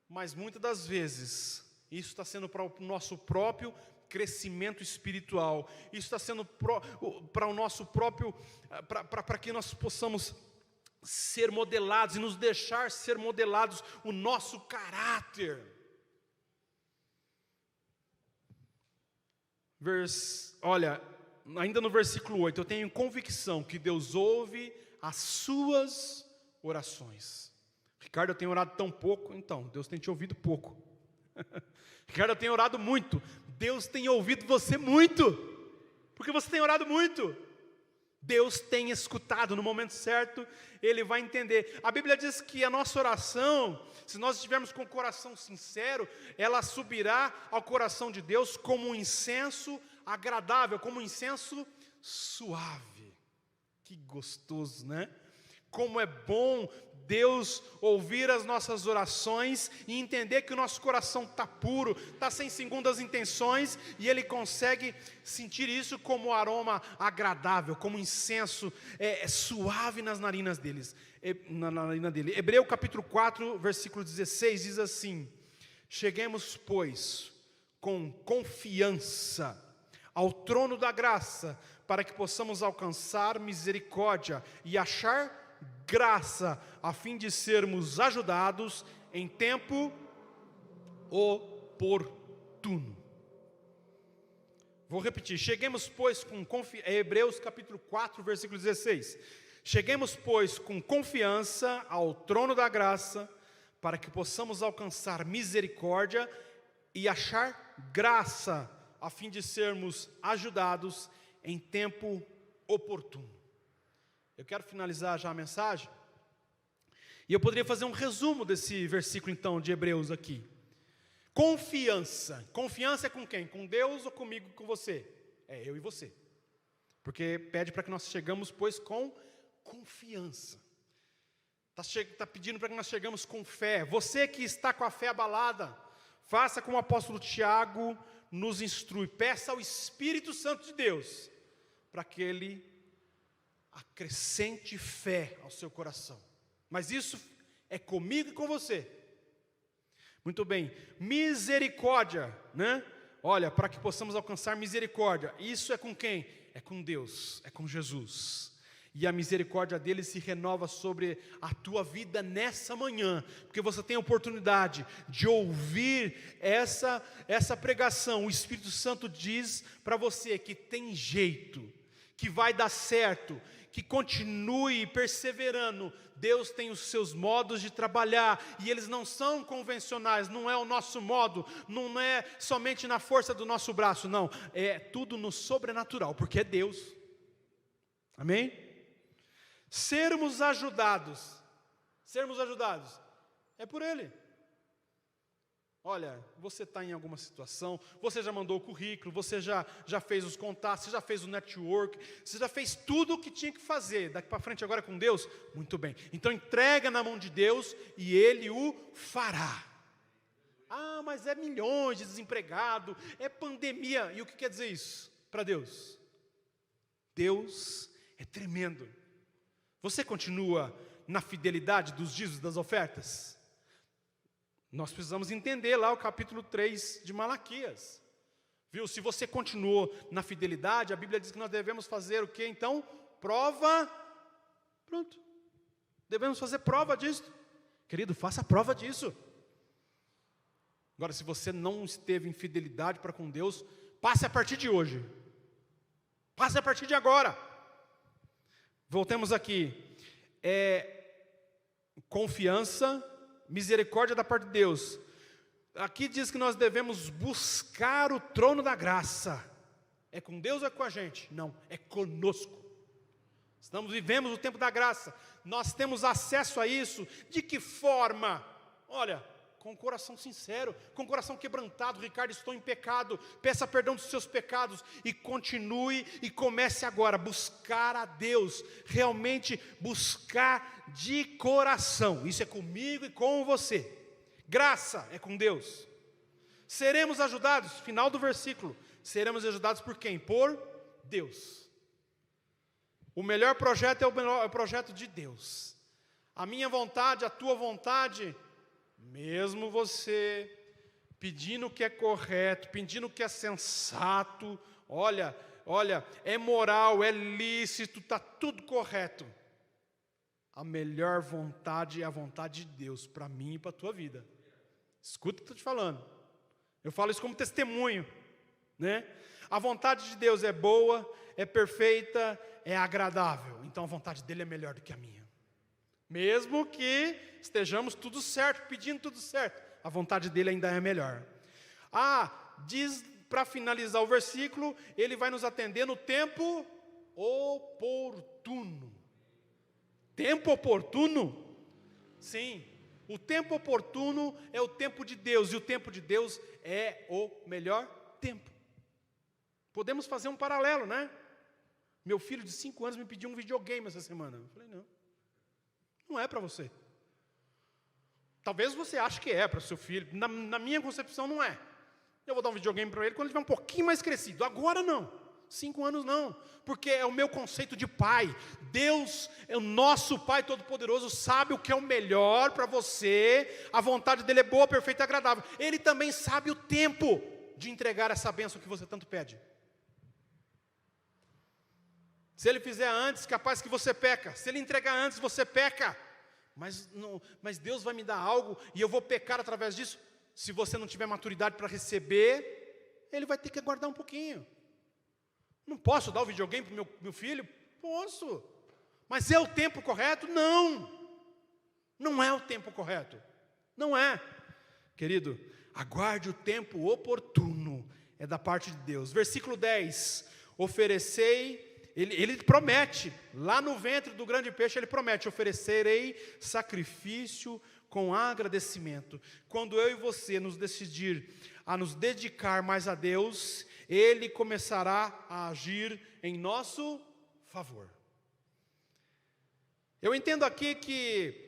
S1: mas muitas das vezes isso está sendo para o nosso próprio crescimento espiritual. Isso está sendo para o nosso próprio, para que nós possamos ser modelados e nos deixar ser modelados o nosso caráter. Olha, ainda no versículo 8, eu tenho convicção que Deus ouve as suas orações. Ricardo, eu tenho orado tão pouco. Então, Deus tem te ouvido pouco. Ricardo, eu tenho orado muito. Deus tem ouvido você muito, porque você tem orado muito. Deus tem escutado no momento certo, Ele vai entender. A Bíblia diz que a nossa oração, se nós estivermos com o coração sincero, ela subirá ao coração de Deus como um incenso agradável, como um incenso suave. Que gostoso, né? Como é bom Deus ouvir as nossas orações e entender que o nosso coração está puro, está sem segundas intenções, e Ele consegue sentir isso como aroma agradável, como incenso suave nas narinas deles, na narina dele. Hebreus capítulo 4, versículo 16 diz assim: cheguemos, pois, com confiança ao trono da graça, para que possamos alcançar misericórdia e achar graça, a fim de sermos ajudados em tempo oportuno. Vou repetir: cheguemos, pois, com confiança. Hebreus capítulo 4, versículo 16. Cheguemos, pois, com confiança ao trono da graça, para que possamos alcançar misericórdia e achar graça, a fim de sermos ajudados em tempo oportuno. Eu quero finalizar já a mensagem, e eu poderia fazer um resumo desse versículo então de Hebreus aqui. Confiança. Confiança é com quem? Com Deus ou comigo, com você? É eu e você. Porque pede para que nós chegamos, pois, com confiança. Está pedindo para que nós chegamos com fé. Você que está com a fé abalada, faça como o apóstolo Tiago nos instrui. Peça ao Espírito Santo de Deus para que Ele acrescente fé ao seu coração. Mas isso é comigo e com você. Muito bem. Misericórdia, né? Olha, para que possamos alcançar misericórdia. Isso é com quem? É com Deus, é com Jesus. E a misericórdia dele se renova sobre a tua vida nessa manhã, porque você tem a oportunidade de ouvir essa pregação. O Espírito Santo diz para você que tem jeito, que vai dar certo, que continue perseverando. Deus tem os seus modos de trabalhar, e eles não são convencionais, não é o nosso modo, não é somente na força do nosso braço, não, é tudo no sobrenatural, porque é Deus. Amém? Sermos ajudados é por Ele. Olha, você está em alguma situação, você já mandou o currículo, você já fez os contatos, você já fez o network, você já fez tudo o que tinha que fazer. Daqui para frente agora com Deus? Muito bem. Então entrega na mão de Deus e Ele o fará. Ah, mas é milhões de desempregados, é pandemia. E o que quer dizer isso para Deus? Deus é tremendo. Você continua na fidelidade dos dízimos, das ofertas? Nós precisamos entender lá o capítulo 3 de Malaquias. Viu? Se você continuou na fidelidade, a Bíblia diz que nós devemos fazer o quê? Então, prova. Pronto. Devemos fazer prova disso. Querido, faça prova disso. Agora, se você não esteve em fidelidade para com Deus, passe a partir de hoje. Passe a partir de agora. Voltemos aqui. Confiança, misericórdia da parte de Deus. Aqui diz que nós devemos buscar o trono da graça. É com Deus ou é com a gente? Não, é conosco. Vivemos o tempo da graça. Nós temos acesso a isso. De que forma? Olha, com o coração sincero, com o coração quebrantado. Ricardo, estou em pecado. Peça perdão dos seus pecados e continue e comece agora a buscar a Deus. Realmente buscar de coração. Isso é comigo e com você. Graça é com Deus. Seremos ajudados, final do versículo. Seremos ajudados por quem? Por Deus. O melhor projeto é o projeto de Deus. A minha vontade, a tua vontade, mesmo você pedindo o que é correto, pedindo o que é sensato, olha, é moral, é lícito, está tudo correto. A melhor vontade é a vontade de Deus para mim e para a tua vida. Escuta o que eu estou te falando. Eu falo isso como testemunho, né? A vontade de Deus é boa, é perfeita, é agradável. Então a vontade dele é melhor do que a minha. Mesmo que estejamos tudo certo, pedindo tudo certo, a vontade dele ainda é melhor. Diz para finalizar o versículo, ele vai nos atender no tempo oportuno. Tempo oportuno? Sim, o tempo oportuno é o tempo de Deus, e o tempo de Deus é o melhor tempo. Podemos fazer um paralelo, né? Meu filho de 5 anos me pediu um videogame essa semana. Eu falei, não é para você. Talvez você ache que é para o seu filho. Na minha concepção, não é. Eu vou dar um videogame para ele quando ele estiver um pouquinho mais crescido. Agora não. 5 anos não. Porque é o meu conceito de pai. Deus, é o nosso Pai Todo-Poderoso, sabe o que é o melhor para você. A vontade dele é boa, perfeita e agradável. Ele também sabe o tempo de entregar essa bênção que você tanto pede. Se ele fizer antes, capaz que você peca. Se ele entregar antes, você peca. Mas Deus vai me dar algo e eu vou pecar através disso. Se você não tiver maturidade para receber, ele vai ter que aguardar um pouquinho. Não posso dar o videogame para o meu filho? Posso. Mas é o tempo correto? Não. Não é o tempo correto. Não é. Querido, aguarde o tempo oportuno. É da parte de Deus. Versículo 10. Oferecei... Ele promete, lá no ventre do grande peixe, ele promete, oferecerei sacrifício com agradecimento. Quando eu e você nos decidir a nos dedicar mais a Deus, Ele começará a agir em nosso favor. Eu entendo aqui que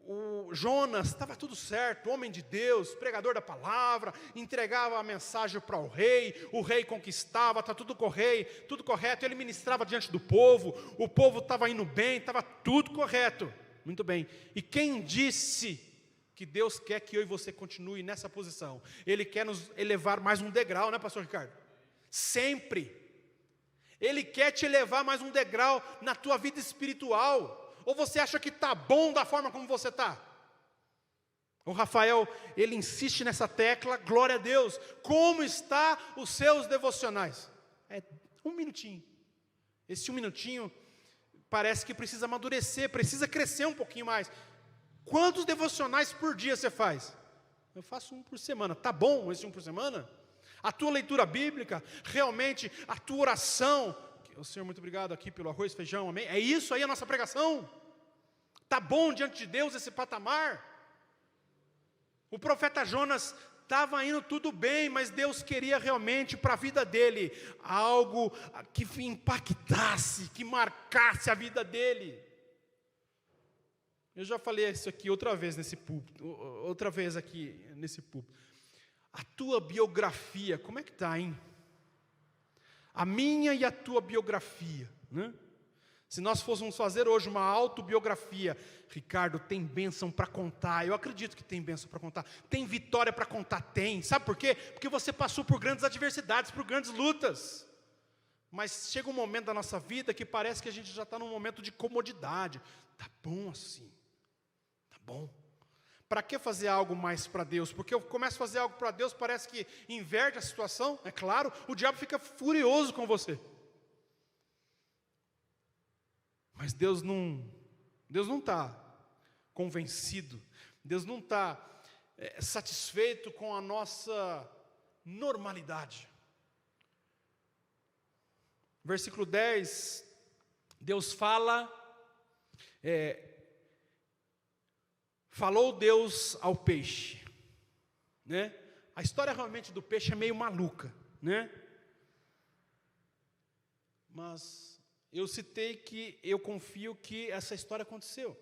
S1: o Jonas estava tudo certo, homem de Deus, pregador da palavra, entregava a mensagem para o rei conquistava, está tudo correto, ele ministrava diante do povo, o povo estava indo bem, estava tudo correto, muito bem. E quem disse que Deus quer que eu e você continue nessa posição? Ele quer nos elevar mais um degrau, né, pastor Ricardo? Sempre. Ele quer te elevar mais um degrau na tua vida espiritual. Ou você acha que está bom da forma como você está? O Rafael, ele insiste nessa tecla, glória a Deus. Como está os seus devocionais? É 1 minutinho. Esse 1 minutinho parece que precisa amadurecer, precisa crescer um pouquinho mais. Quantos devocionais por dia você faz? Eu faço 1 por semana. Está bom esse 1 por semana? A tua leitura bíblica, realmente, a tua oração... O Senhor, muito obrigado aqui pelo arroz, feijão, amém? É isso aí a nossa pregação? Está bom diante de Deus esse patamar? O profeta Jonas estava indo tudo bem, mas Deus queria realmente para a vida dele algo que impactasse, que marcasse a vida dele. Eu já falei isso aqui outra vez nesse púlpito, A tua biografia, como é que está, hein? A minha e a tua biografia, né? Se nós fôssemos fazer hoje uma autobiografia, Ricardo, tem bênção para contar, eu acredito que tem bênção para contar, tem vitória para contar, tem, sabe por quê? Porque você passou por grandes adversidades, por grandes lutas, mas chega um momento da nossa vida que parece que a gente já está num momento de comodidade, tá bom assim, tá bom. Para que fazer algo mais para Deus? Porque eu começo a fazer algo para Deus, parece que inverte a situação, é claro, o diabo fica furioso com você. Mas Deus não está convencido, Deus não está satisfeito com a nossa normalidade. Versículo 10, Deus fala... Falou Deus ao peixe, né? A história realmente do peixe é meio maluca, né? Mas eu citei que eu confio que essa história aconteceu.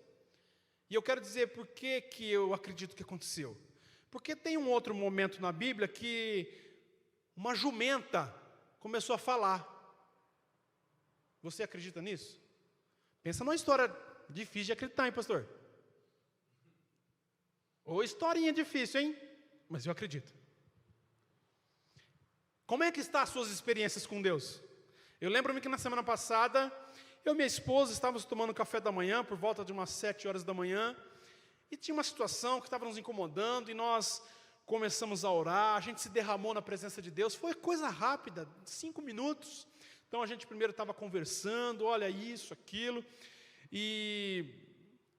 S1: E eu quero dizer por que eu acredito que aconteceu. Porque tem um outro momento na Bíblia que uma jumenta começou a falar. Você acredita nisso? Pensa numa história difícil de acreditar, hein, pastor? Ou historinha difícil, hein? Mas eu acredito. Como é que estão as suas experiências com Deus? Eu lembro-me que na semana passada, eu e minha esposa estávamos tomando café da manhã, por volta de umas 7 horas da manhã, e tinha uma situação que estava nos incomodando, e nós começamos a orar, a gente se derramou na presença de Deus, foi coisa rápida, 5 minutos. Então a gente primeiro estava conversando, olha isso, aquilo, e...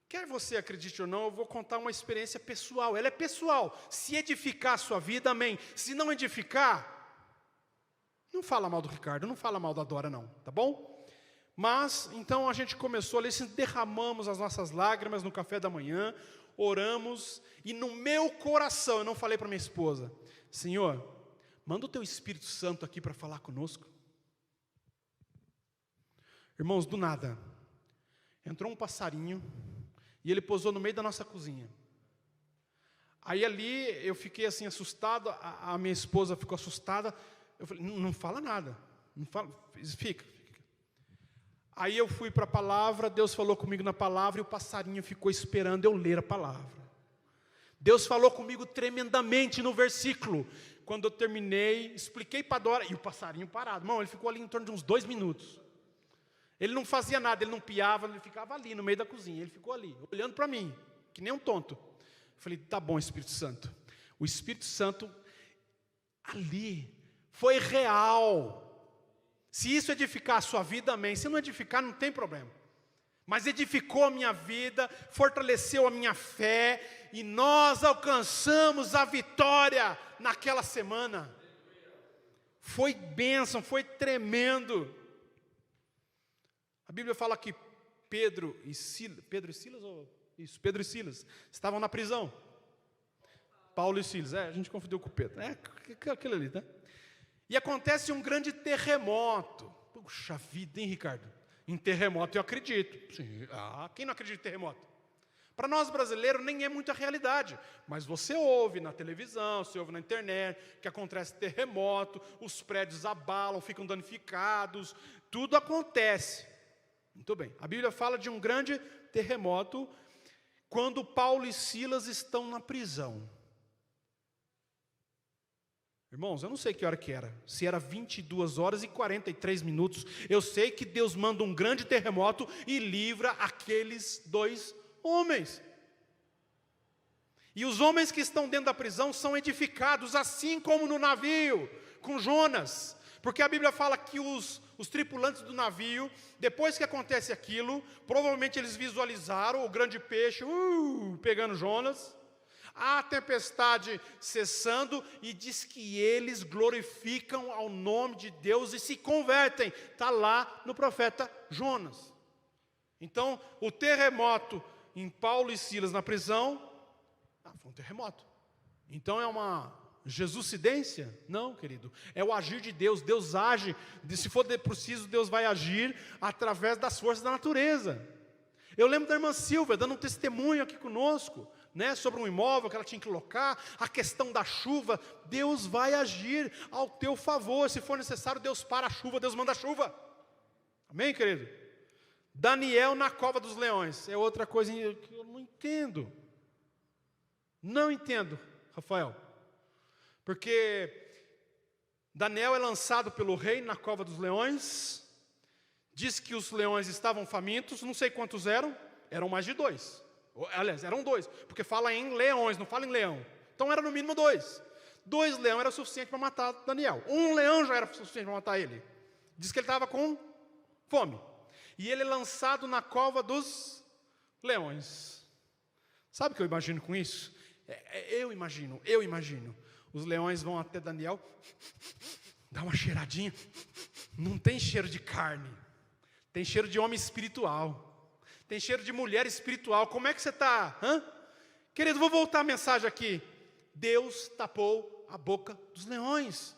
S1: Quer você acredite ou não, eu vou contar uma experiência pessoal. Ela é pessoal. Se edificar a sua vida, amém. Se não edificar, não fala mal do Ricardo, não fala mal da Dora não, tá bom? Mas, então a gente começou ali, derramamos as nossas lágrimas no café da manhã, oramos, e no meu coração, eu não falei para minha esposa, Senhor, manda o Teu Espírito Santo aqui para falar conosco. Irmãos, do nada, entrou um passarinho e ele pousou no meio da nossa cozinha. Aí ali eu fiquei assim assustado, a minha esposa ficou assustada. Eu falei, não fala nada, não fala, fica. Aí eu fui para a palavra, Deus falou comigo na palavra e o passarinho ficou esperando eu ler a palavra. Deus falou comigo tremendamente no versículo. Quando eu terminei, expliquei para a Dora, e o passarinho parado. Irmão, ele ficou ali em torno de uns 2 minutos. Ele não fazia nada, ele não piava, ele ficava ali no meio da cozinha. Ele ficou ali, olhando para mim, que nem um tonto. Eu falei, tá bom, Espírito Santo. O Espírito Santo ali foi real. Se isso edificar a sua vida, amém. Se não edificar, não tem problema. Mas edificou a minha vida, fortaleceu a minha fé, e nós alcançamos a vitória naquela semana. Foi bênção, foi tremendo. A Bíblia fala que Pedro e Silas estavam na prisão. Paulo e Silas, a gente confundiu com Pedro. Aquele ali, tá? E acontece um grande terremoto. Puxa vida, hein, Ricardo? Em terremoto eu acredito. Sim. Quem não acredita em terremoto? Para nós brasileiros nem é muita realidade. Mas você ouve na televisão, você ouve na internet, que acontece terremoto, os prédios abalam, ficam danificados, tudo acontece. Muito bem. A Bíblia fala de um grande terremoto quando Paulo e Silas estão na prisão. Irmãos, eu não sei que hora que era, se era 22 horas e 43 minutos, eu sei que Deus manda um grande terremoto e livra aqueles 2 homens. E os homens que estão dentro da prisão são edificados, assim como no navio, com Jonas, porque a Bíblia fala que os tripulantes do navio, depois que acontece aquilo, provavelmente eles visualizaram o grande peixe pegando Jonas, a tempestade cessando, e diz que eles glorificam ao nome de Deus e se convertem. Está lá no profeta Jonas. Então, o terremoto em Paulo e Silas na prisão, foi um terremoto. Então é uma jesucidência? Não, querido. É o agir de Deus. Deus age, se for preciso, Deus vai agir através das forças da natureza. Eu lembro da irmã Silvia dando um testemunho aqui conosco, sobre um imóvel que ela tinha que locar, a questão da chuva. Deus vai agir ao teu favor. Se for necessário, Deus para a chuva, Deus manda a chuva. Amém, querido? Daniel na cova dos leões, é outra coisa que eu não entendo. Não entendo, Rafael. Porque Daniel é lançado pelo rei na cova dos leões, diz que os leões estavam famintos, não sei quantos eram mais de 2. Aliás, eram 2, porque fala em leões, não fala em leão. Então era no mínimo 2. 2 leões era suficiente para matar Daniel. 1 leão já era suficiente para matar ele. Diz que ele estava com fome. E ele é lançado na cova dos leões. Sabe o que eu imagino com isso? Eu imagino. Os leões vão até Daniel, dá uma cheiradinha. Não tem cheiro de carne, tem cheiro de homem espiritual. Tem cheiro de mulher espiritual. Como é que você está? Querido, vou voltar a mensagem aqui. Deus tapou a boca dos leões.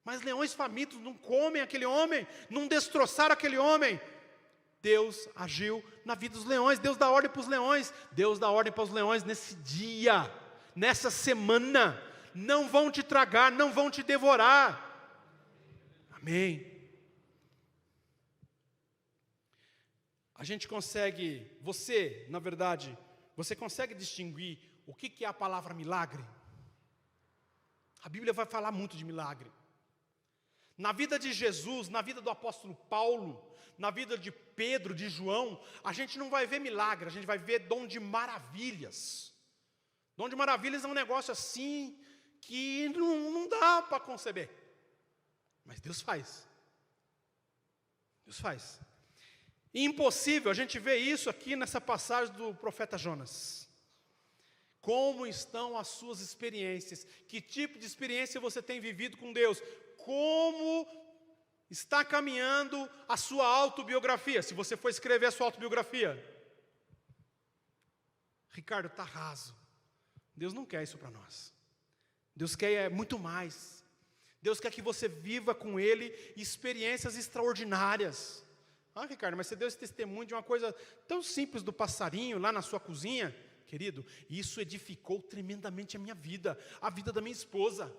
S1: Mas leões famintos não comem aquele homem, não destroçaram aquele homem. Deus agiu na vida dos leões. Deus dá ordem para os leões. Deus dá ordem para os leões nesse dia, nessa semana. Não vão te tragar, não vão te devorar. Amém. A gente consegue, na verdade, você consegue distinguir o que é a palavra milagre? A Bíblia vai falar muito de milagre. Na vida de Jesus, na vida do apóstolo Paulo, na vida de Pedro, de João, a gente não vai ver milagre, a gente vai ver dom de maravilhas. Dom de maravilhas é um negócio assim que não dá para conceber. Mas Deus faz. Deus faz. Impossível, a gente vê isso aqui nessa passagem do profeta Jonas. Como estão as suas experiências? Que tipo de experiência você tem vivido com Deus? Como está caminhando a sua autobiografia? Se você for escrever a sua autobiografia, Ricardo, está raso. Deus não quer isso para nós. Deus quer muito mais. Deus quer que você viva com Ele experiências extraordinárias. Ah, Ricardo, mas você deu esse testemunho de uma coisa tão simples do passarinho lá na sua cozinha. Querido, isso edificou tremendamente a minha vida, a vida da minha esposa.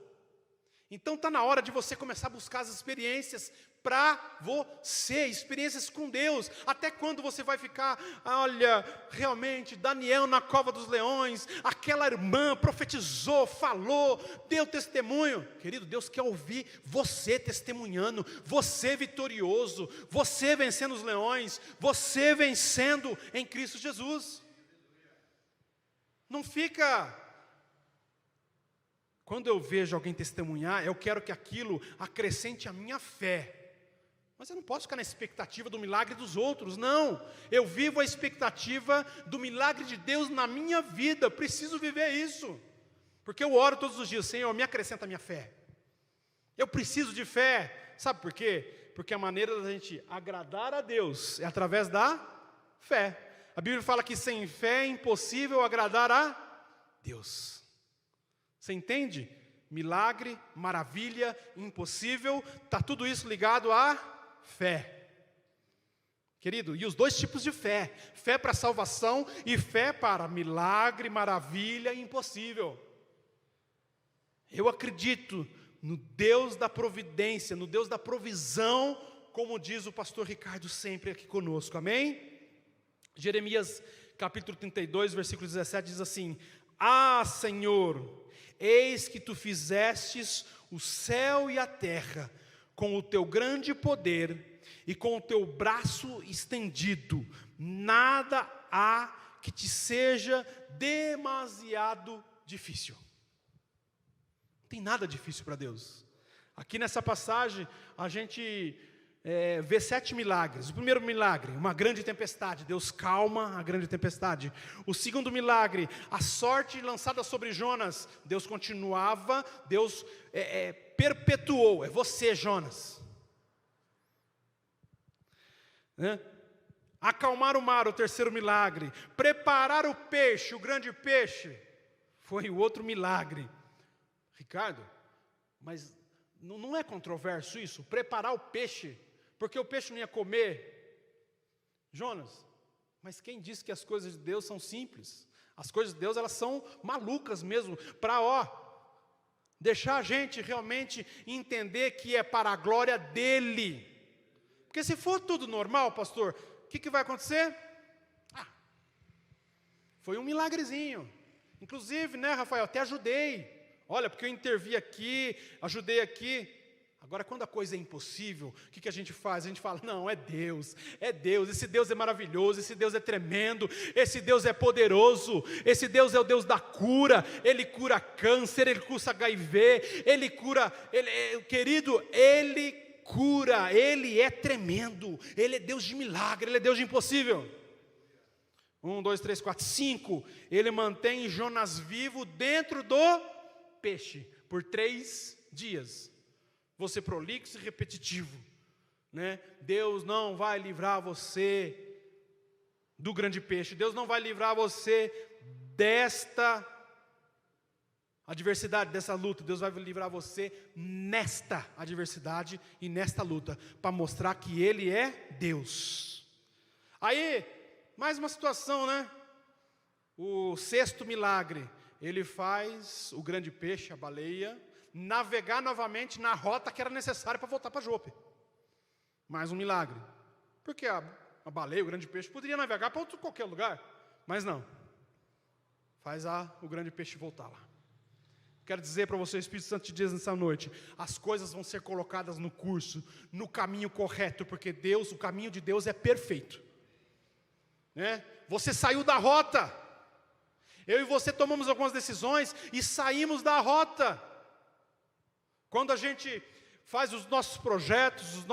S1: Então está na hora de você começar a buscar as experiências para você, experiências com Deus. Até quando você vai ficar, olha, realmente, Daniel na cova dos leões, aquela irmã profetizou, falou, deu testemunho. Querido, Deus quer ouvir você testemunhando, você vitorioso, você vencendo os leões, você vencendo em Cristo Jesus. Não fica... Quando eu vejo alguém testemunhar, eu quero que aquilo acrescente a minha fé. Mas eu não posso ficar na expectativa do milagre dos outros, não. Eu vivo a expectativa do milagre de Deus na minha vida, eu preciso viver isso. Porque eu oro todos os dias, Senhor, me acrescenta a minha fé. Eu preciso de fé. Sabe por quê? Porque a maneira da gente agradar a Deus é através da fé. A Bíblia fala que sem fé é impossível agradar a Deus. Você entende? Milagre, maravilha, impossível, está tudo isso ligado à fé. Querido, e os dois tipos de fé: fé para salvação e fé para milagre, maravilha e impossível. Eu acredito no Deus da providência, no Deus da provisão, como diz o pastor Ricardo sempre aqui conosco, amém? Jeremias capítulo 32, versículo 17 diz assim: Ah, Senhor, eis que tu fizestes o céu e a terra com o teu grande poder e com o teu braço estendido, nada há que te seja demasiado difícil. Não tem nada difícil para Deus. Aqui nessa passagem a gente vê 7 milagres. O primeiro milagre, uma grande tempestade, Deus calma a grande tempestade. O segundo milagre, a sorte lançada sobre Jonas, Deus continuava, Deus perpetuou, é você, Jonas. Acalmar o mar, o terceiro milagre. Preparar o peixe, o grande peixe, foi o outro milagre. Ricardo, mas não é controverso isso? Preparar o peixe, porque o peixe não ia comer. Jonas, mas quem disse que as coisas de Deus são simples? As coisas de Deus, elas são malucas mesmo, para deixar a gente realmente entender que é para a glória dEle. Porque se for tudo normal, pastor, o que vai acontecer? Foi um milagrezinho. Inclusive, né, Rafael, até ajudei. Olha, porque eu intervi aqui, ajudei aqui. Agora, quando a coisa é impossível, o que a gente faz? A gente fala, não, é Deus, esse Deus é maravilhoso, esse Deus é tremendo, esse Deus é poderoso, esse Deus é o Deus da cura, Ele cura câncer, Ele cura HIV, Ele cura, querido, Ele cura, Ele é tremendo, Ele é Deus de milagre, Ele é Deus de impossível. 1, 2, 3, 4, 5, Ele mantém Jonas vivo dentro do peixe, por 3 dias. Vou ser prolixo e repetitivo, né? Deus não vai livrar você do grande peixe, Deus não vai livrar você desta adversidade, dessa luta. Deus vai livrar você nesta adversidade e nesta luta, para mostrar que Ele é Deus. Aí, mais uma situação, né? O sexto milagre, Ele faz o grande peixe, a baleia, navegar novamente na rota que era necessária para voltar para Jope. Mais um milagre. Porque a baleia, o grande peixe, poderia navegar para qualquer lugar, mas não. Faz o grande peixe voltar lá. Quero dizer para você, o Espírito Santo te diz nessa noite, as coisas vão ser colocadas no curso, no caminho correto, porque Deus, o caminho de Deus é perfeito. Né? Você saiu da rota. Eu e você tomamos algumas decisões e saímos da rota. Quando a gente faz os nossos projetos,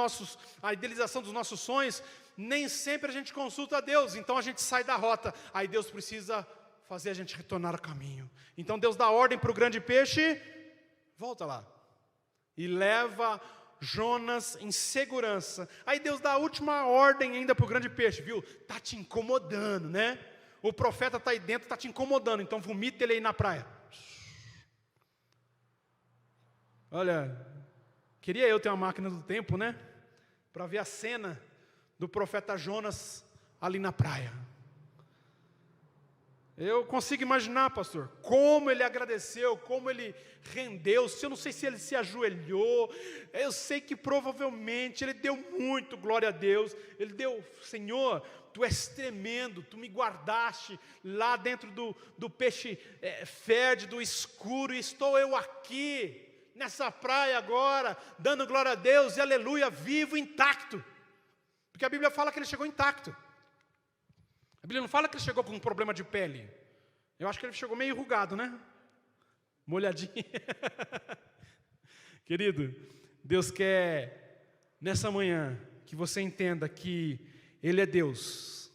S1: a idealização dos nossos sonhos, nem sempre a gente consulta a Deus, então a gente sai da rota, aí Deus precisa fazer a gente retornar ao caminho. Então Deus dá ordem para o grande peixe, volta lá, e leva Jonas em segurança. Aí Deus dá a última ordem ainda para o grande peixe, viu? Está te incomodando, né? O profeta está aí dentro, está te incomodando, então vomita ele aí na praia. Olha, queria eu ter uma máquina do tempo, né? Para ver a cena do profeta Jonas ali na praia. Eu consigo imaginar, pastor, como ele agradeceu, como ele rendeu-se. Eu não sei se ele se ajoelhou, eu sei que provavelmente ele deu muito glória a Deus. Ele deu: Senhor, Tu és tremendo, Tu me guardaste lá dentro do peixe fértil, escuro, e estou eu aqui, nessa praia agora, dando glória a Deus, e aleluia, vivo, intacto. Porque a Bíblia fala que ele chegou intacto. A Bíblia não fala que ele chegou com um problema de pele. Eu acho que ele chegou meio enrugado, né? Molhadinho. Querido, Deus quer, nessa manhã, que você entenda que Ele é Deus.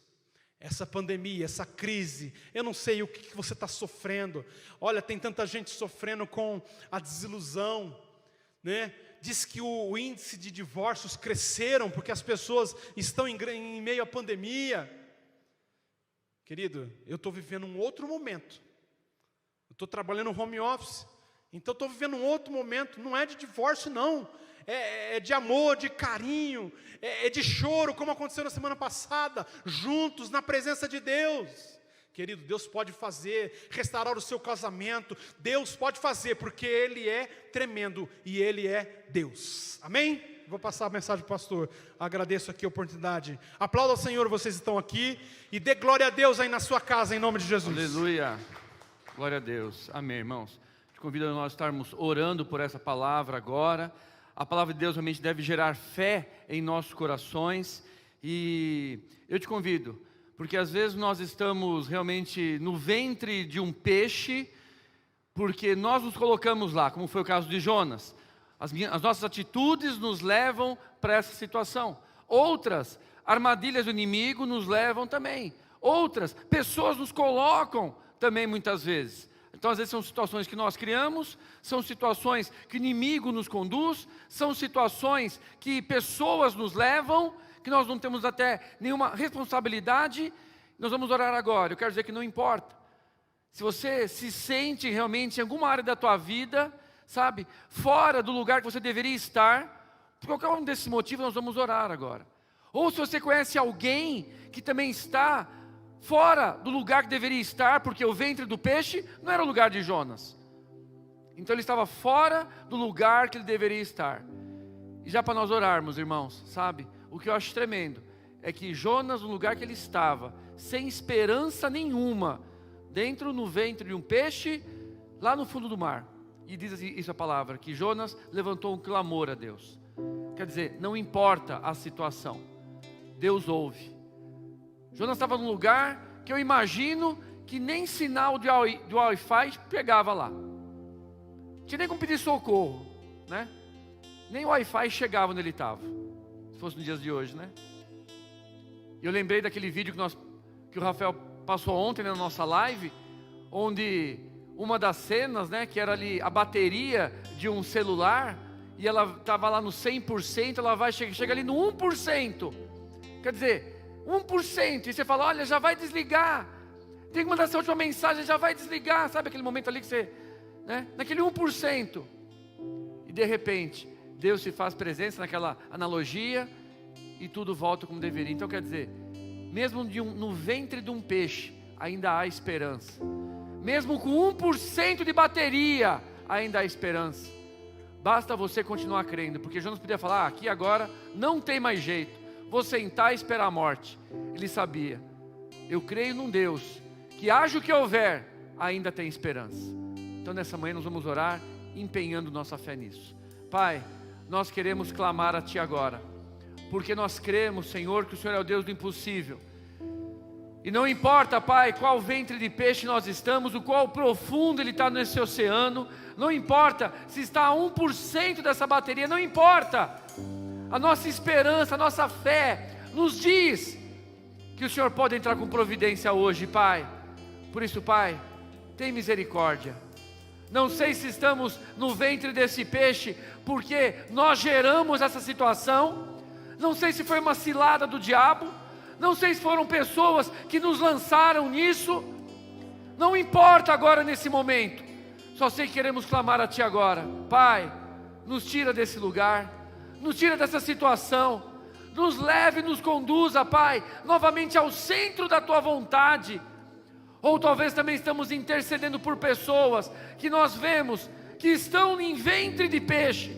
S1: Essa pandemia, essa crise, eu não sei o que você está sofrendo. Olha, tem tanta gente sofrendo com a desilusão, né? Diz que o índice de divórcios cresceram porque as pessoas estão em meio à pandemia. Querido, eu estou vivendo um outro momento. Eu estou trabalhando no home office, então estou vivendo um outro momento. Não é de divórcio, não. É de amor, de carinho, é de choro, como aconteceu na semana passada, juntos na presença de Deus. Querido, Deus pode fazer, restaurar o seu casamento. Deus pode fazer, porque Ele é tremendo e Ele é Deus. Amém? Vou passar a mensagem para o pastor. Agradeço aqui a oportunidade. Aplauda ao Senhor, vocês estão aqui. E dê glória a Deus aí na sua casa, em nome de Jesus.
S2: Aleluia. Glória a Deus. Amém, irmãos. Te convido a nós estarmos orando por essa palavra agora. A palavra de Deus realmente deve gerar fé em nossos corações. E eu te convido, porque às vezes nós estamos realmente no ventre de um peixe, porque nós nos colocamos lá, como foi o caso de Jonas. As nossas atitudes nos levam para essa situação. Outras armadilhas do inimigo nos levam também. Outras pessoas nos colocam também muitas vezes. Então às vezes são situações que nós criamos, são situações que o inimigo nos conduz, são situações que pessoas nos levam, que nós não temos até nenhuma responsabilidade. Nós vamos orar agora. Eu quero dizer que não importa. Se você se sente realmente em alguma área da tua vida, sabe, fora do lugar que você deveria estar, por qualquer um desses motivos nós vamos orar agora. Ou se você conhece alguém que também está fora do lugar que deveria estar, porque o ventre do peixe não era o lugar de Jonas. Então ele estava fora do lugar que ele deveria estar. E já para nós orarmos, irmãos, sabe, o que eu acho tremendo é que Jonas, no lugar que ele estava, sem esperança nenhuma, dentro no ventre de um peixe, lá no fundo do mar. E diz isso a palavra, que Jonas levantou um clamor a Deus. Quer dizer, não importa a situação, Deus ouve. Jonas estava num lugar que eu imagino que nem sinal de Wi-Fi pegava lá. Não tinha nem como pedir socorro, né? Nem o Wi-Fi chegava onde ele estava. Se fosse nos dias de hoje, né? Eu lembrei daquele vídeo que o Rafael passou ontem na nossa live, onde uma das cenas, né, que era ali a bateria de um celular, e ela estava lá no 100%, ela chega ali no 1%, quer dizer, 1%, e você fala, olha, já vai desligar, tem que mandar essa última mensagem, já vai desligar, sabe aquele momento ali que você, né, naquele 1%, e de repente, Deus se faz presença naquela analogia, e tudo volta como deveria. Então quer dizer, mesmo no ventre de um peixe, ainda há esperança. Mesmo com 1% de bateria, ainda há esperança. Basta você continuar crendo, porque Jonas podia falar, aqui agora não tem mais jeito, vou sentar e esperar a morte. Ele sabia, eu creio num Deus, que haja o que houver, ainda tem esperança. Então nessa manhã nós vamos orar, empenhando nossa fé nisso. Pai, nós queremos clamar a Ti agora, porque nós cremos, Senhor, que o Senhor é o Deus do impossível. E não importa, Pai, qual ventre de peixe nós estamos, o qual profundo ele está nesse oceano, não importa se está a 1% dessa bateria, não importa. A nossa esperança, a nossa fé nos diz que o Senhor pode entrar com providência hoje, Pai. Por isso, Pai, tem misericórdia. Não sei se estamos no ventre desse peixe porque nós geramos essa situação, não sei se foi uma cilada do diabo, não sei se foram pessoas que nos lançaram nisso, não importa agora nesse momento, só sei que queremos clamar a Ti agora. Pai, nos tira desse lugar, nos tira dessa situação, nos leve, nos conduza, Pai, novamente ao centro da Tua vontade. Ou talvez também estamos intercedendo por pessoas que nós vemos que estão em ventre de peixe.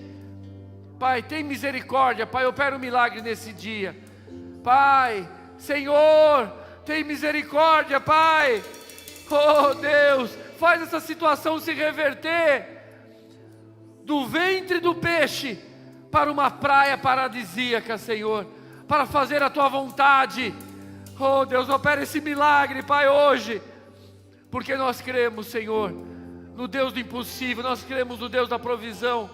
S2: Pai, tem misericórdia, Pai, opera um milagre nesse dia. Pai, Senhor, tem misericórdia, Pai. Oh Deus, faz essa situação se reverter do ventre do peixe para uma praia paradisíaca, Senhor, para fazer a Tua vontade. Oh Deus, opera esse milagre, Pai, hoje, porque nós cremos, Senhor, no Deus do impossível, nós cremos no Deus da provisão,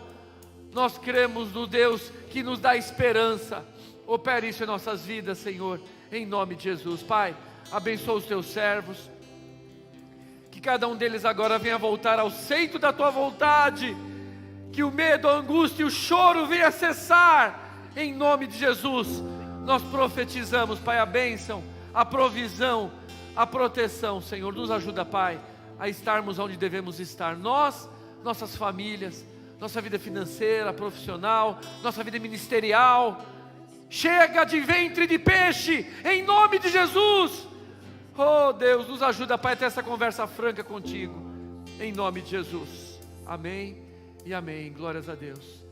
S2: nós cremos no Deus que nos dá esperança. Opere isso em nossas vidas, Senhor, em nome de Jesus. Pai, abençoa os Teus servos, que cada um deles agora venha voltar ao centro da Tua vontade, que o medo, a angústia e o choro venha cessar, em nome de Jesus. Nós profetizamos, Pai, a bênção, a provisão, a proteção. Senhor, nos ajuda, Pai, a estarmos onde devemos estar, nós, nossas famílias, nossa vida financeira, profissional, nossa vida ministerial. Chega de ventre de peixe, em nome de Jesus. Oh Deus, nos ajuda, Pai, a ter essa conversa franca contigo, em nome de Jesus. Amém e amém. Glórias a Deus.